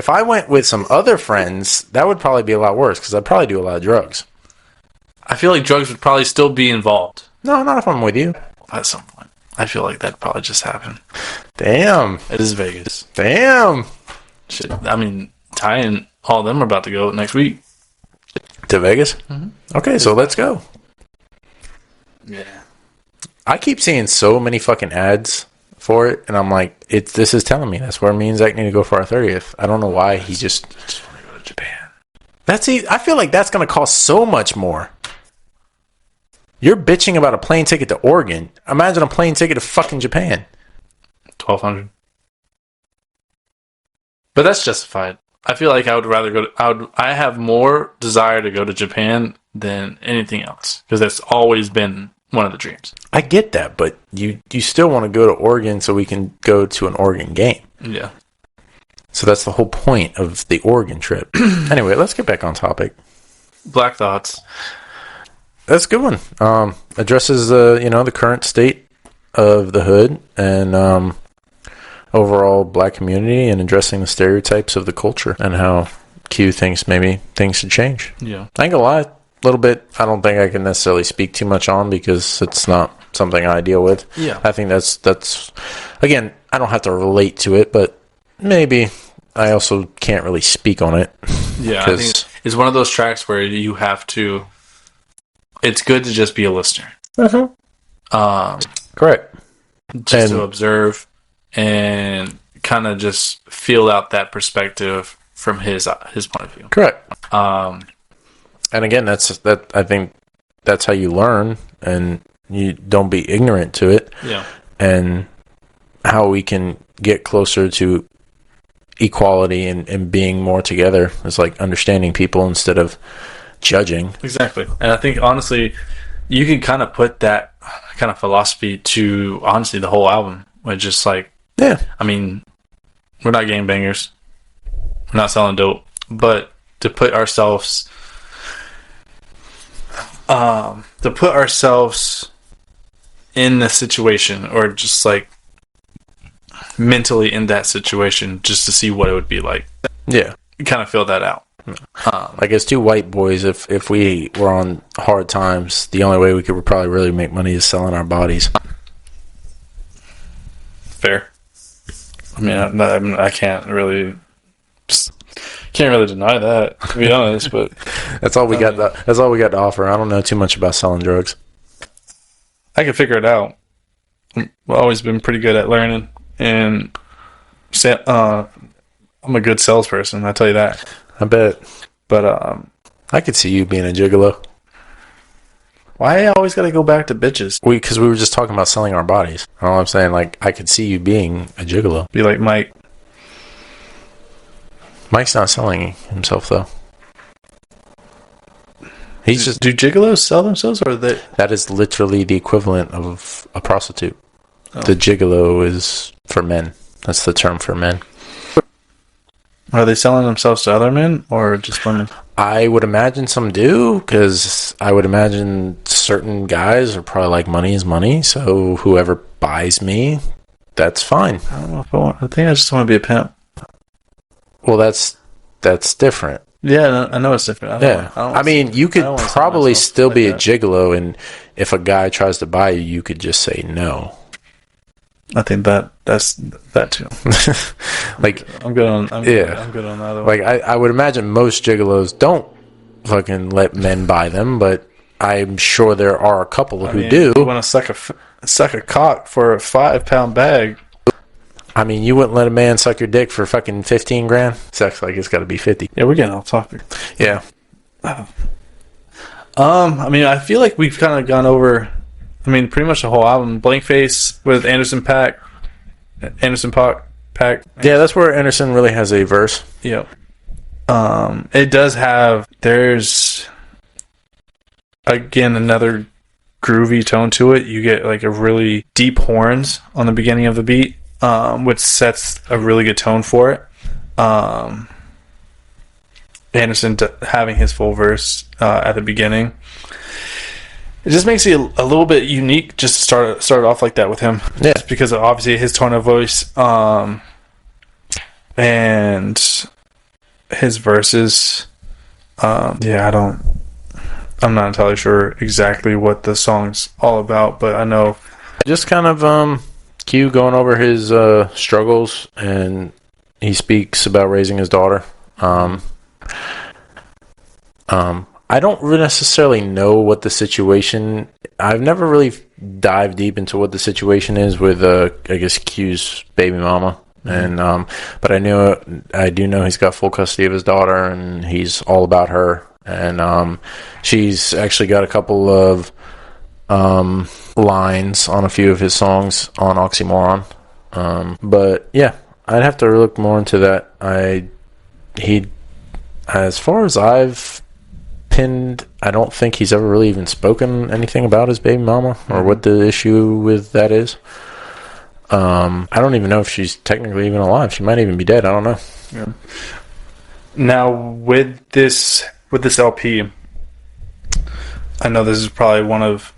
Speaker 1: I went with some other friends, that would probably be a lot worse because I'd probably do a lot of drugs.
Speaker 2: I feel like drugs would probably still be involved.
Speaker 1: No, not if I'm with you.
Speaker 2: At some point. I feel like that'd probably just happen.
Speaker 1: Damn.
Speaker 2: It is Vegas.
Speaker 1: Damn.
Speaker 2: Shit. I mean, Ty and all of them are about to go next week.
Speaker 1: To Vegas? Mm-hmm. Okay, so let's go.
Speaker 2: Yeah.
Speaker 1: I keep seeing so many fucking ads for it, and I'm like, this is telling me that's where me and Zach need to go for our 30th. I don't know why he just
Speaker 2: want to go to Japan.
Speaker 1: I feel like that's going to cost so much more. You're bitching about a plane ticket to Oregon. Imagine a plane ticket to fucking Japan.
Speaker 2: $1,200. But that's justified. I feel like I would rather go to... I have more desire to go to Japan than anything else. Because that's always been one of the dreams.
Speaker 1: I get that, but you still want to go to Oregon so we can go to an Oregon game.
Speaker 2: Yeah.
Speaker 1: So that's the whole point of the Oregon trip. Anyway, let's get back on topic.
Speaker 2: Black Thoughts.
Speaker 1: That's a good one. Addresses the current state of the hood and overall black community and addressing the stereotypes of the culture and how Q thinks maybe things should change.
Speaker 2: Yeah.
Speaker 1: I ain't gonna lie, a little bit. I don't think I can necessarily speak too much on because it's not something I deal with.
Speaker 2: Yeah.
Speaker 1: I think that's again, I don't have to relate to it, but maybe I also can't really speak on it.
Speaker 2: Yeah, I think it's one of those tracks where you have to... It's good to just be a listener.
Speaker 1: Correct.
Speaker 2: Just to observe and kind of just feel out that perspective from his point of view.
Speaker 1: Correct. And again, I think that's how you learn, and you don't be ignorant to it.
Speaker 2: Yeah.
Speaker 1: And how we can get closer to equality and being more together is like understanding people instead of judging.
Speaker 2: Exactly. And I think honestly you can kind of put that kind of philosophy to honestly the whole album, which just like,
Speaker 1: yeah,
Speaker 2: I mean, we're not gangbangers, we're not selling dope, but to put ourselves in the situation, or just like mentally in that situation, just to see what it would be like.
Speaker 1: Yeah,
Speaker 2: you kind of feel that out.
Speaker 1: Like as two white boys, if we were on hard times, the only way we could probably really make money is selling our bodies.
Speaker 2: Fair. I mean, I can't really deny that, to be honest. But
Speaker 1: that's all we got. That's all we got to offer. I don't know too much about selling drugs.
Speaker 2: I can figure it out. I've always been pretty good at learning, and I'm a good salesperson. I tell you that.
Speaker 1: I bet.
Speaker 2: But
Speaker 1: I could see you being a gigolo.
Speaker 2: Why I always got to go back to bitches?
Speaker 1: Because we were just talking about selling our bodies. All I'm saying, like, I could see you being a gigolo.
Speaker 2: Be like Mike.
Speaker 1: Mike's not selling himself though. He's just.
Speaker 2: Do gigolos sell themselves, or
Speaker 1: that is literally the equivalent of a prostitute.
Speaker 2: Oh.
Speaker 1: The gigolo is for men. That's the term for men.
Speaker 2: Are they selling themselves to other men or just women?
Speaker 1: I would imagine some do, because I would imagine certain guys are probably like, money is money, so whoever buys me, that's fine.
Speaker 2: I don't know if I want. I think I just want to be a pimp.
Speaker 1: Well, that's different.
Speaker 2: Yeah, I know it's different.
Speaker 1: I mean, you could probably still be a gigolo, and if a guy tries to buy you, you could just say no.
Speaker 2: I think that's that too.
Speaker 1: Like,
Speaker 2: I'm good on that.
Speaker 1: Like, I would imagine most gigolos don't fucking let men buy them, but I'm sure there are a couple who do.
Speaker 2: You want to suck a cock for a 5-pound bag?
Speaker 1: I mean, you wouldn't let a man suck your dick for fucking 15 grand? Sex like it's got to be 50.
Speaker 2: Yeah, we're getting off topic.
Speaker 1: Yeah.
Speaker 2: I mean, I feel like we've kind of gone over. I mean, pretty much the whole album. Blankface with Anderson .Paak.
Speaker 1: Yeah, that's where Anderson really has a verse.
Speaker 2: Yep. It does have. There's again, another groovy tone to it. You get like a really deep horns on the beginning of the beat, which sets a really good tone for it. Anderson having his full verse at the beginning, it just makes it a little bit unique just to start off like that with him.
Speaker 1: Yeah,
Speaker 2: just because of obviously his tone of voice, and his verses. I'm not entirely sure exactly what the song's all about, but I know
Speaker 1: just kind of Q going over his struggles, and he speaks about raising his daughter. I don't really necessarily know what the situation. I've never really dived deep into what the situation is with I guess Q's baby mama, and but I do know he's got full custody of his daughter, and he's all about her. And she's actually got a couple of lines on a few of his songs on Oxymoron. But yeah, I'd have to look more into that. As far as I've pinned, I don't think he's ever really even spoken anything about his baby mama or what the issue with that is. I don't even know if she's technically even alive. She might even be dead. I don't know.
Speaker 2: Yeah. Now with this LP, I know this is probably one of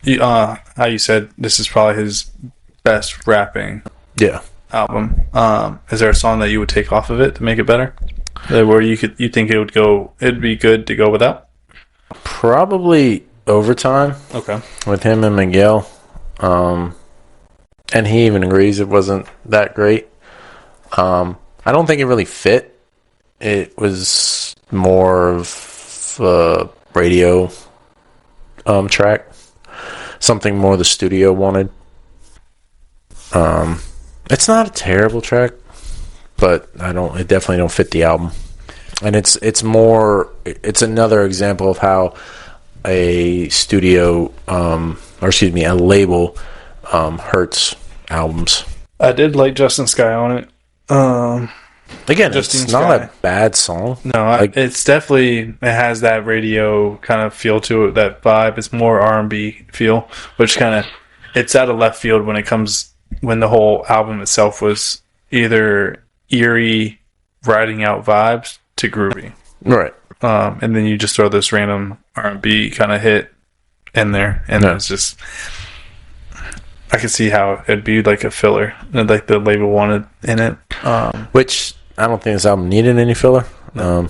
Speaker 2: how you said this is probably his best rapping album. Is there a song that you would take off of it to make it better, where you think it'd be good to go without?
Speaker 1: Probably Overtime.
Speaker 2: Okay.
Speaker 1: With him and Miguel, and he even agrees it wasn't that great. I don't think it really fit. It was more of a radio track, something more the studio wanted. It's not a terrible track, but it definitely don't fit the album. And it's another example of how a studio a label hurts albums.
Speaker 2: I did like Justin Sky on it.
Speaker 1: Again,
Speaker 2: Justine
Speaker 1: it's not
Speaker 2: Sky.
Speaker 1: a bad song.
Speaker 2: No, it's definitely, it has that radio kind of feel to it, that vibe. It's more R&B feel, which kind of, it's out of left field when the whole album itself was either eerie, riding out vibes to groovy.
Speaker 1: Right.
Speaker 2: And then you just throw this random R&B kind of hit in there, and it's just, I could see how it'd be like a filler, like the label wanted in it.
Speaker 1: Which I don't think this album needed any filler. No.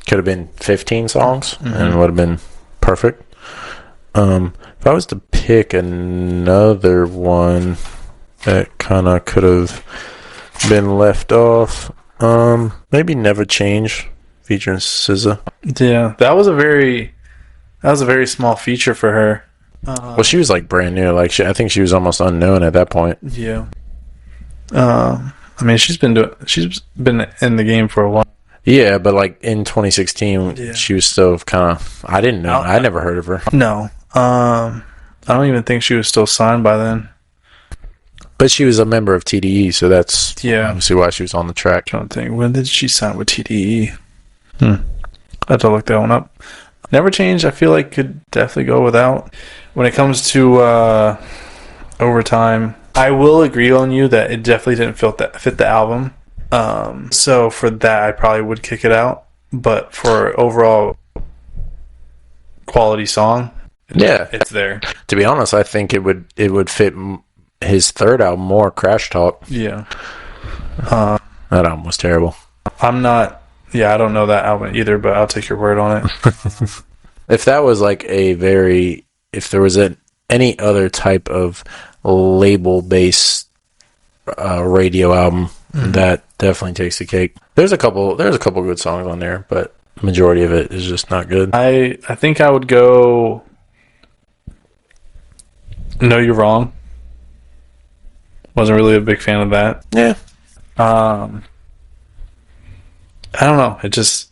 Speaker 1: Could have been 15 songs and it would have been perfect. If I was to pick another one that kind of could have been left off, maybe Never Change featuring SZA.
Speaker 2: Yeah, that was a very small feature for her.
Speaker 1: Well, she was like brand new. Like I think she was almost unknown at that point.
Speaker 2: Yeah. I mean, she's been in the game for a while.
Speaker 1: Yeah, but like in 2016, she was still kind of. I didn't know. I never heard of her.
Speaker 2: No. I don't even think she was still signed by then.
Speaker 1: But she was a member of TDE, so that's obviously why she was on the track.
Speaker 2: I'm trying to think, when did she sign with TDE? I have to look that one up. Never Change, I feel like could definitely go without. When it comes to Overtime, I will agree on you that it definitely didn't fit the album. So for that, I probably would kick it out. But for overall quality song, it's there.
Speaker 1: To be honest, I think it would fit his third album more, Crash Talk.
Speaker 2: Yeah.
Speaker 1: That album was terrible.
Speaker 2: I don't know that album either, but I'll take your word on it.
Speaker 1: If that was like if there was any other type of label-based radio album, that definitely takes the cake. There's a couple good songs on there, but the majority of it is just not good.
Speaker 2: I think I would go Know You're Wrong. Wasn't really a big fan of that.
Speaker 1: Yeah.
Speaker 2: I don't know. It was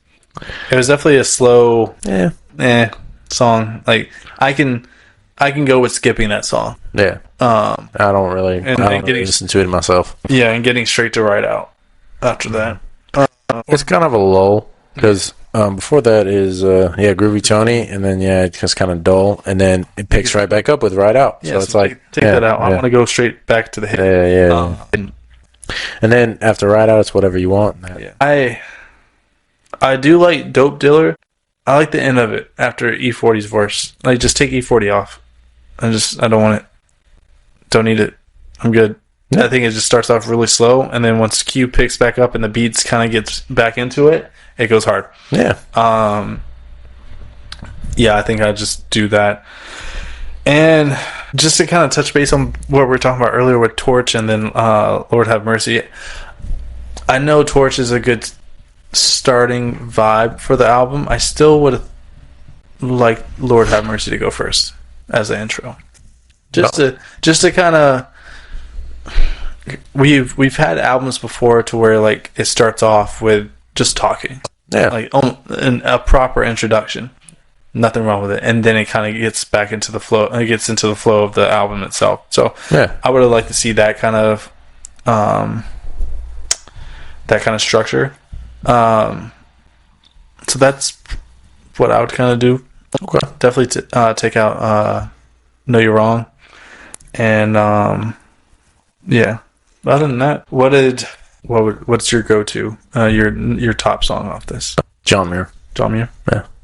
Speaker 2: definitely a slow song. Like I can go with skipping that song.
Speaker 1: Yeah. I don't really listen to it myself.
Speaker 2: Yeah, and getting straight to Ride Out after that.
Speaker 1: It's kind of a lull because Before that is Groovy Tony, and then it gets kind of dull, and then it picks right back up with Ride Out.
Speaker 2: Yeah,
Speaker 1: so it's like
Speaker 2: take that out. I want to go straight back to the hit.
Speaker 1: And then after Ride Out, it's Whatever You Want.
Speaker 2: I do like Dope Dealer. I like the end of it after E40's verse. Like, just take E40 off. I don't want it. Don't need it. I'm good. I think it just starts off really slow, and then once Q picks back up and the beats kind of gets back into it, it goes hard.
Speaker 1: Yeah.
Speaker 2: I think I just do that. And just to kind of touch base on what we were talking about earlier with Torch and then Lord Have Mercy, I know Torch is a good starting vibe for the album. I still would like Lord Have Mercy to go first as the intro. Just to kind of, we've had albums before to where like it starts off with just talking.
Speaker 1: Yeah.
Speaker 2: Like a proper introduction. Nothing wrong with it. And then it kind of gets back into the flow. It gets into the flow of the album itself. So I would have liked to see that kind of structure. So that's what I would kind of do.
Speaker 1: Okay.
Speaker 2: Definitely take out Know You're Wrong. And other than that, what's your go-to? Your top song off this?
Speaker 1: John Muir.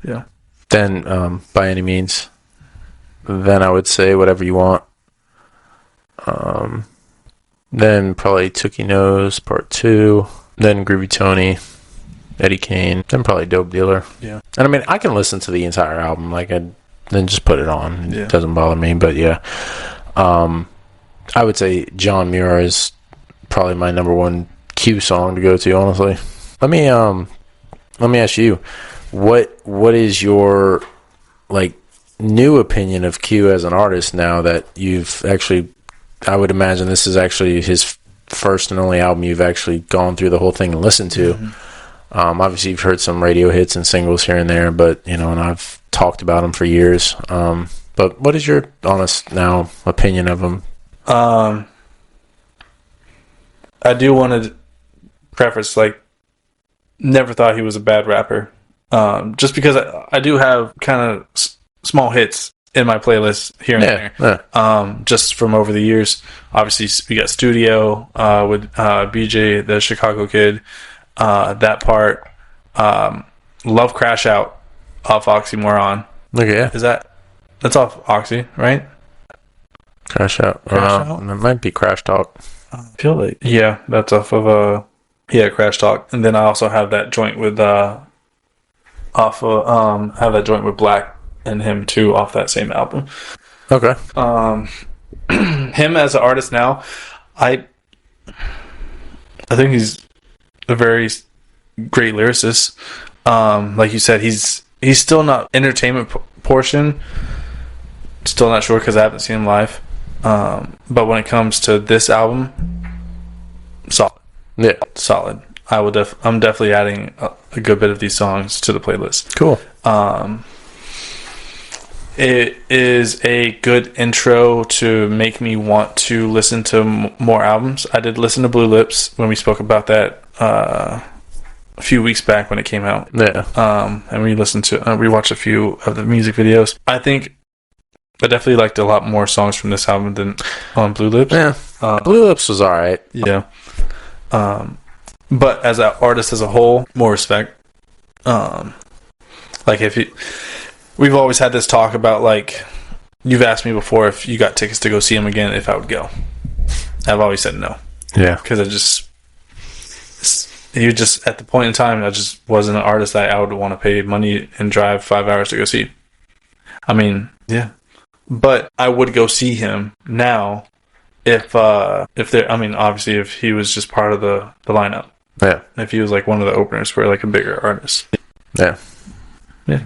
Speaker 2: Yeah.
Speaker 1: Then By Any Means. Then I would say Whatever You Want. Then probably Tookie Knows Part 2. Then Groovy Tony, Eddie Kane. Then probably Dope Dealer.
Speaker 2: Yeah.
Speaker 1: And I mean, I can listen to the entire album. Like, then just put it on. It doesn't bother me. But yeah, I would say John Muir is probably my number one Q song to go to. Honestly, let me ask you, what is your like new opinion of Q as an artist now that you've actually? I would imagine this is actually his first and only album you've actually gone through the whole thing and listened to. Mm-hmm. Obviously, you've heard some radio hits and singles here and there, but and I've talked about him for years. But what is your honest now opinion of him?
Speaker 2: I do want to preface, like, never thought he was a bad rapper. Just because I do have kind of small hits in my playlist here and there. Just from over the years. Obviously, we got Studio with BJ, the Chicago kid. That part. Love Crash Out off Oxymoron.
Speaker 1: Okay, yeah.
Speaker 2: That's off Oxy, right?
Speaker 1: Crash Out. It might be Crash Talk.
Speaker 2: I feel like that's off of Crash Talk. And then I also have that joint with have that joint with Black and him too off that same album.
Speaker 1: Okay.
Speaker 2: Him as an artist now, I think he's a very great lyricist. Like you said, he's still not entertainment portion. Still not sure because I haven't seen him live. But when it comes to this album, solid.
Speaker 1: Yeah,
Speaker 2: solid. I'm definitely adding a good bit of these songs to the playlist.
Speaker 1: Cool.
Speaker 2: It is a good intro to make me want to listen to more albums. I did listen to Blue Lips when we spoke about that a few weeks back when it came out.
Speaker 1: Yeah.
Speaker 2: And we watched a few of the music videos. I think I definitely liked a lot more songs from this album than on Blue Lips.
Speaker 1: Yeah. Blue Lips was alright.
Speaker 2: Yeah. But as an artist as a whole, more respect. Like we've always had this talk about, like, you've asked me before if you got tickets to go see him again, if I would go. I've always said no.
Speaker 1: Yeah.
Speaker 2: Because he just, at the point in time, I just wasn't an artist that I would want to pay money and drive 5 hours to go see. I mean, yeah. But I would go see him now if there, I mean, obviously if he was just part of the lineup.
Speaker 1: Yeah.
Speaker 2: If he was like one of the openers for like a bigger artist.
Speaker 1: Yeah.
Speaker 2: Yeah.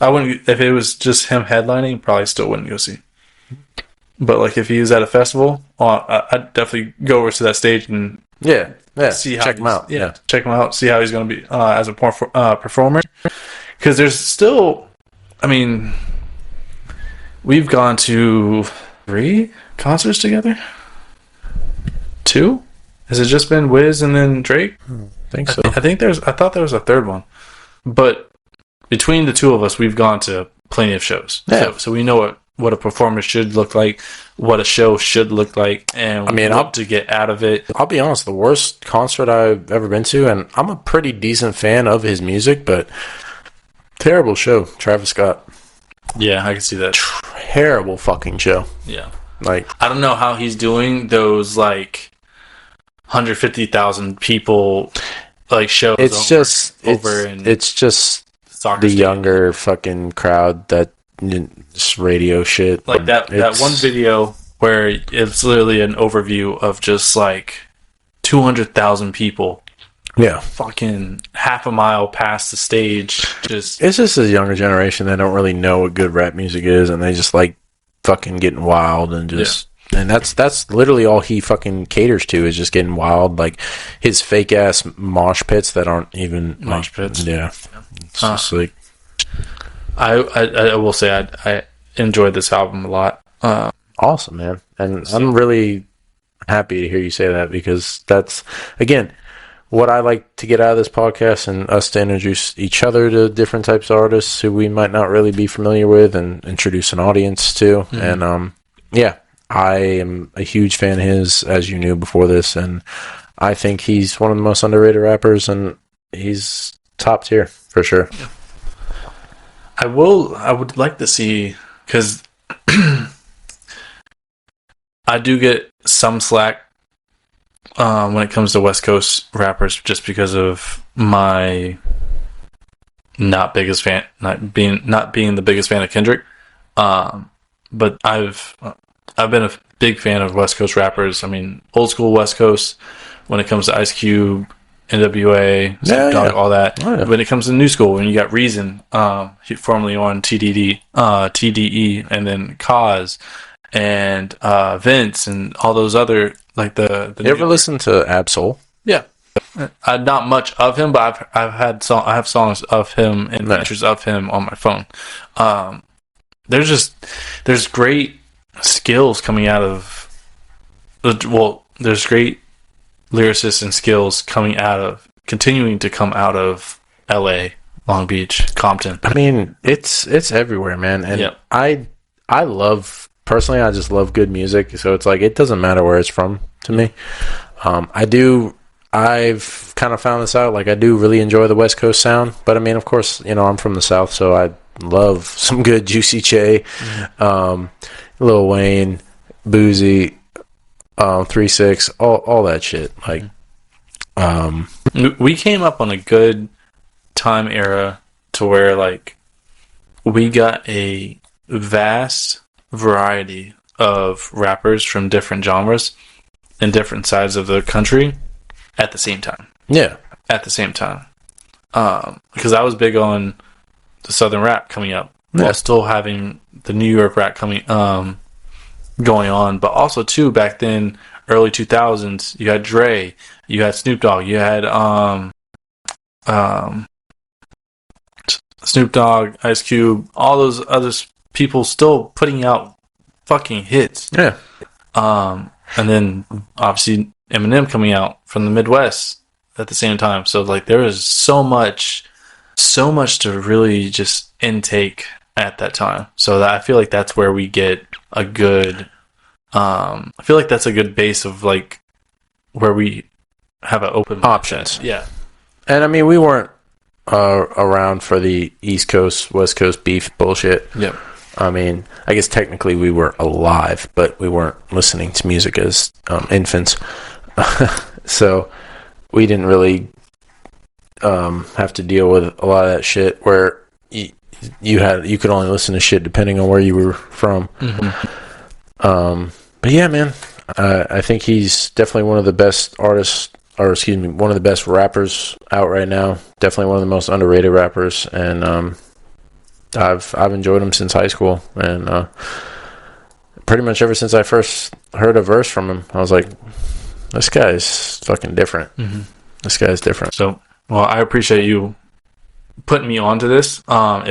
Speaker 2: I wouldn't, if it was just him headlining, probably still wouldn't go see. But like if he was at a festival, I'd definitely go over to that stage and
Speaker 1: see how check him out.
Speaker 2: Yeah, check him out, see how he's going to be as a performer. Because there's still, I mean, we've gone to 3 concerts together. 2? Has it just been Wiz and then Drake?
Speaker 1: I think so.
Speaker 2: I thought there was a third one. But between the two of us, we've gone to plenty of shows.
Speaker 1: Yeah.
Speaker 2: So we know what a performance should look like, what a show should look like, and what to get out of it.
Speaker 1: I'll be honest, the worst concert I've ever been to, and I'm a pretty decent fan of his music, but terrible show, Travis Scott.
Speaker 2: Yeah, I can see that.
Speaker 1: Terrible fucking show.
Speaker 2: Yeah.
Speaker 1: Like,
Speaker 2: I don't know how he's doing those, like, 150,000 people, like, shows.
Speaker 1: It's just the younger fucking crowd that just radio shit.
Speaker 2: Like that one video where it's literally an overview of just like 200,000 people.
Speaker 1: Yeah.
Speaker 2: Fucking half a mile past the stage.
Speaker 1: It's just a younger generation that don't really know what good rap music is, and they just like fucking getting wild and just. Yeah. And that's literally all he fucking caters to is just getting wild, like his fake ass mosh pits that aren't even
Speaker 2: mosh pits.
Speaker 1: Yeah, it's just like
Speaker 2: I will say I enjoyed this album a lot.
Speaker 1: Awesome, man, and I'm really happy to hear you say that because that's again what I like to get out of this podcast and us to introduce each other to different types of artists who we might not really be familiar with and introduce an audience to, and yeah. I am a huge fan of his, as you knew before this, and I think he's one of the most underrated rappers, and he's top tier for sure. Yeah.
Speaker 2: I would like to see, because I do get some slack when it comes to West Coast rappers, just because of my not being the biggest fan of Kendrick. But I've been a big fan of West Coast rappers. I mean, old school West Coast when it comes to Ice Cube, NWA, Snoop Dogg, all that. Oh, yeah. When it comes to new school, when you got Reason, formerly on TDE, and then Cause, and Vince, and all those other, like the
Speaker 1: you ever listen to Ab-Soul?
Speaker 2: Yeah. Not much of him, but I have songs of him and pictures of him on my phone. There's great skills coming out of there's great lyricists and skills continuing to come out of LA, Long Beach, Compton.
Speaker 1: I mean, it's everywhere, man. And I love, personally, I just love good music, so it's like it doesn't matter where it's from to me. I've kind of found this out, like I do really enjoy the West Coast sound, but I mean, of course, I'm from the South, so I love some good Juicy J, Lil Wayne, Boozy, 3-6, all that shit. Like,
Speaker 2: we came up on a good time era to where like we got a vast variety of rappers from different genres and different sides of the country at the same time.
Speaker 1: Yeah,
Speaker 2: at the same time. Because I was big on the Southern rap coming up, while still having the New York rap going on, but also too back then, early 2000s, you had Dre, you had Snoop Dogg, you had Snoop Dogg, Ice Cube, all those other people still putting out fucking hits.
Speaker 1: Yeah.
Speaker 2: And then obviously Eminem coming out from the Midwest at the same time. So like there is so much to really just intake at that time. So that I feel like that's where we get a good I feel like that's a good base of like where we have an open
Speaker 1: options.
Speaker 2: Yeah.
Speaker 1: And I mean, we weren't around for the East Coast, West Coast beef bullshit.
Speaker 2: Yep.
Speaker 1: I mean, I guess technically we were alive, but we weren't listening to music as infants. So we didn't really have to deal with a lot of that shit where you could only listen to shit depending on where you were from.
Speaker 2: Mm-hmm.
Speaker 1: But yeah, man, I think he's definitely one of the best artists, or excuse me, one of the best rappers out right now. Definitely one of the most underrated rappers, and I've enjoyed him since high school, and pretty much ever since I first heard a verse from him, I was like, this guy's fucking different.
Speaker 2: Mm-hmm.
Speaker 1: This guy's different.
Speaker 2: So, well, I appreciate you putting me onto this. I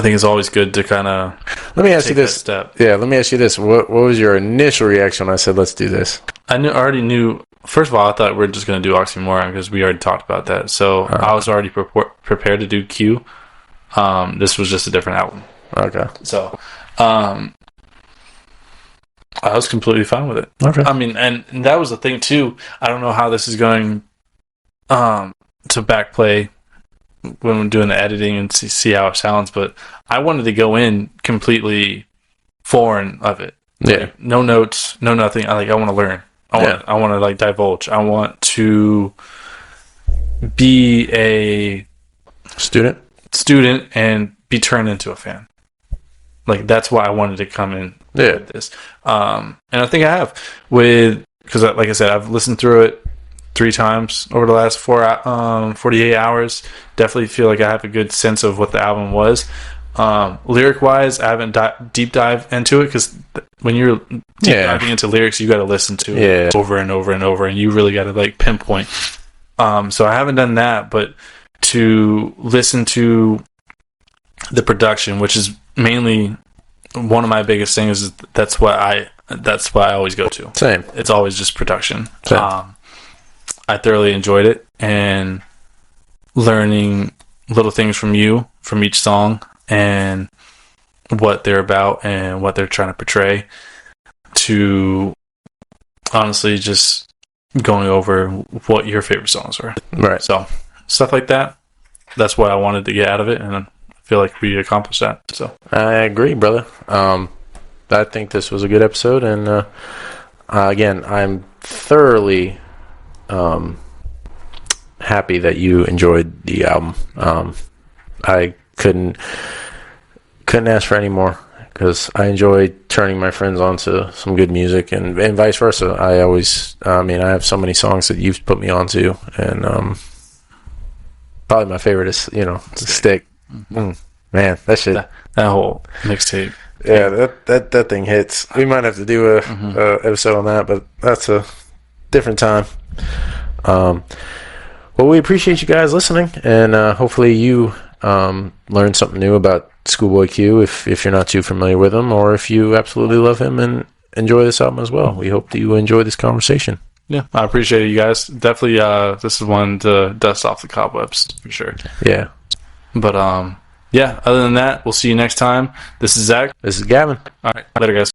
Speaker 2: think it's always good to kind of
Speaker 1: let me ask you this. Step. Yeah, let me ask you this. What was your initial reaction when I said, let's do this?
Speaker 2: already knew. First of all, I thought we were just going to do Oxymoron because we already talked about that. So I was already prepared to do Q. This was just a different album.
Speaker 1: Okay.
Speaker 2: So I was completely fine with it.
Speaker 1: Okay.
Speaker 2: I mean, and that was the thing too. I don't know how this is going to backplay when we're doing the editing and see how it sounds, but I wanted to go in completely foreign of it.
Speaker 1: Yeah.
Speaker 2: Like, no notes, no nothing. I want to learn. I want to like divulge. I want to be a
Speaker 1: student
Speaker 2: and be turned into a fan. Like that's why I wanted to come in with this. And I think I have because like I said, I've listened through it 3 times over the last 48 hours. Definitely feel like I have a good sense of what the album was. Lyric wise, I haven't deep dive into it because when you're deep diving into lyrics, you got to listen to it over and over and over, and you really got to like pinpoint. So I haven't done that, but to listen to the production, which is mainly one of my biggest things, is that's why I always go to.
Speaker 1: Same.
Speaker 2: It's always just production.
Speaker 1: Same.
Speaker 2: I thoroughly enjoyed it, and learning little things from each song and what they're about and what they're trying to portray, to honestly just going over what your favorite songs were.
Speaker 1: Right.
Speaker 2: So stuff like that, that's what I wanted to get out of it, and I feel like we accomplished that. So
Speaker 1: I agree, brother. I think this was a good episode, and again, I'm thoroughly happy that you enjoyed the album. I couldn't ask for any more, because I enjoy turning my friends onto some good music, and vice versa. I have so many songs that you've put me onto, and probably my favorite is Stick. Man, that shit,
Speaker 2: that whole mixtape.
Speaker 1: Yeah, that thing hits. We might have to do a episode on that, but that's a different time. Well, we appreciate you guys listening, and hopefully you learned something new about Schoolboy Q if you're not too familiar with him, or if you absolutely love him and enjoy this album as well. We hope that you enjoy this conversation.
Speaker 2: Yeah, I appreciate it, you guys. Definitely, this is one to dust off the cobwebs for sure.
Speaker 1: Yeah.
Speaker 2: But yeah, other than that, we'll see you next time. This is Zach.
Speaker 1: This is Gavin.
Speaker 2: All right, later, guys.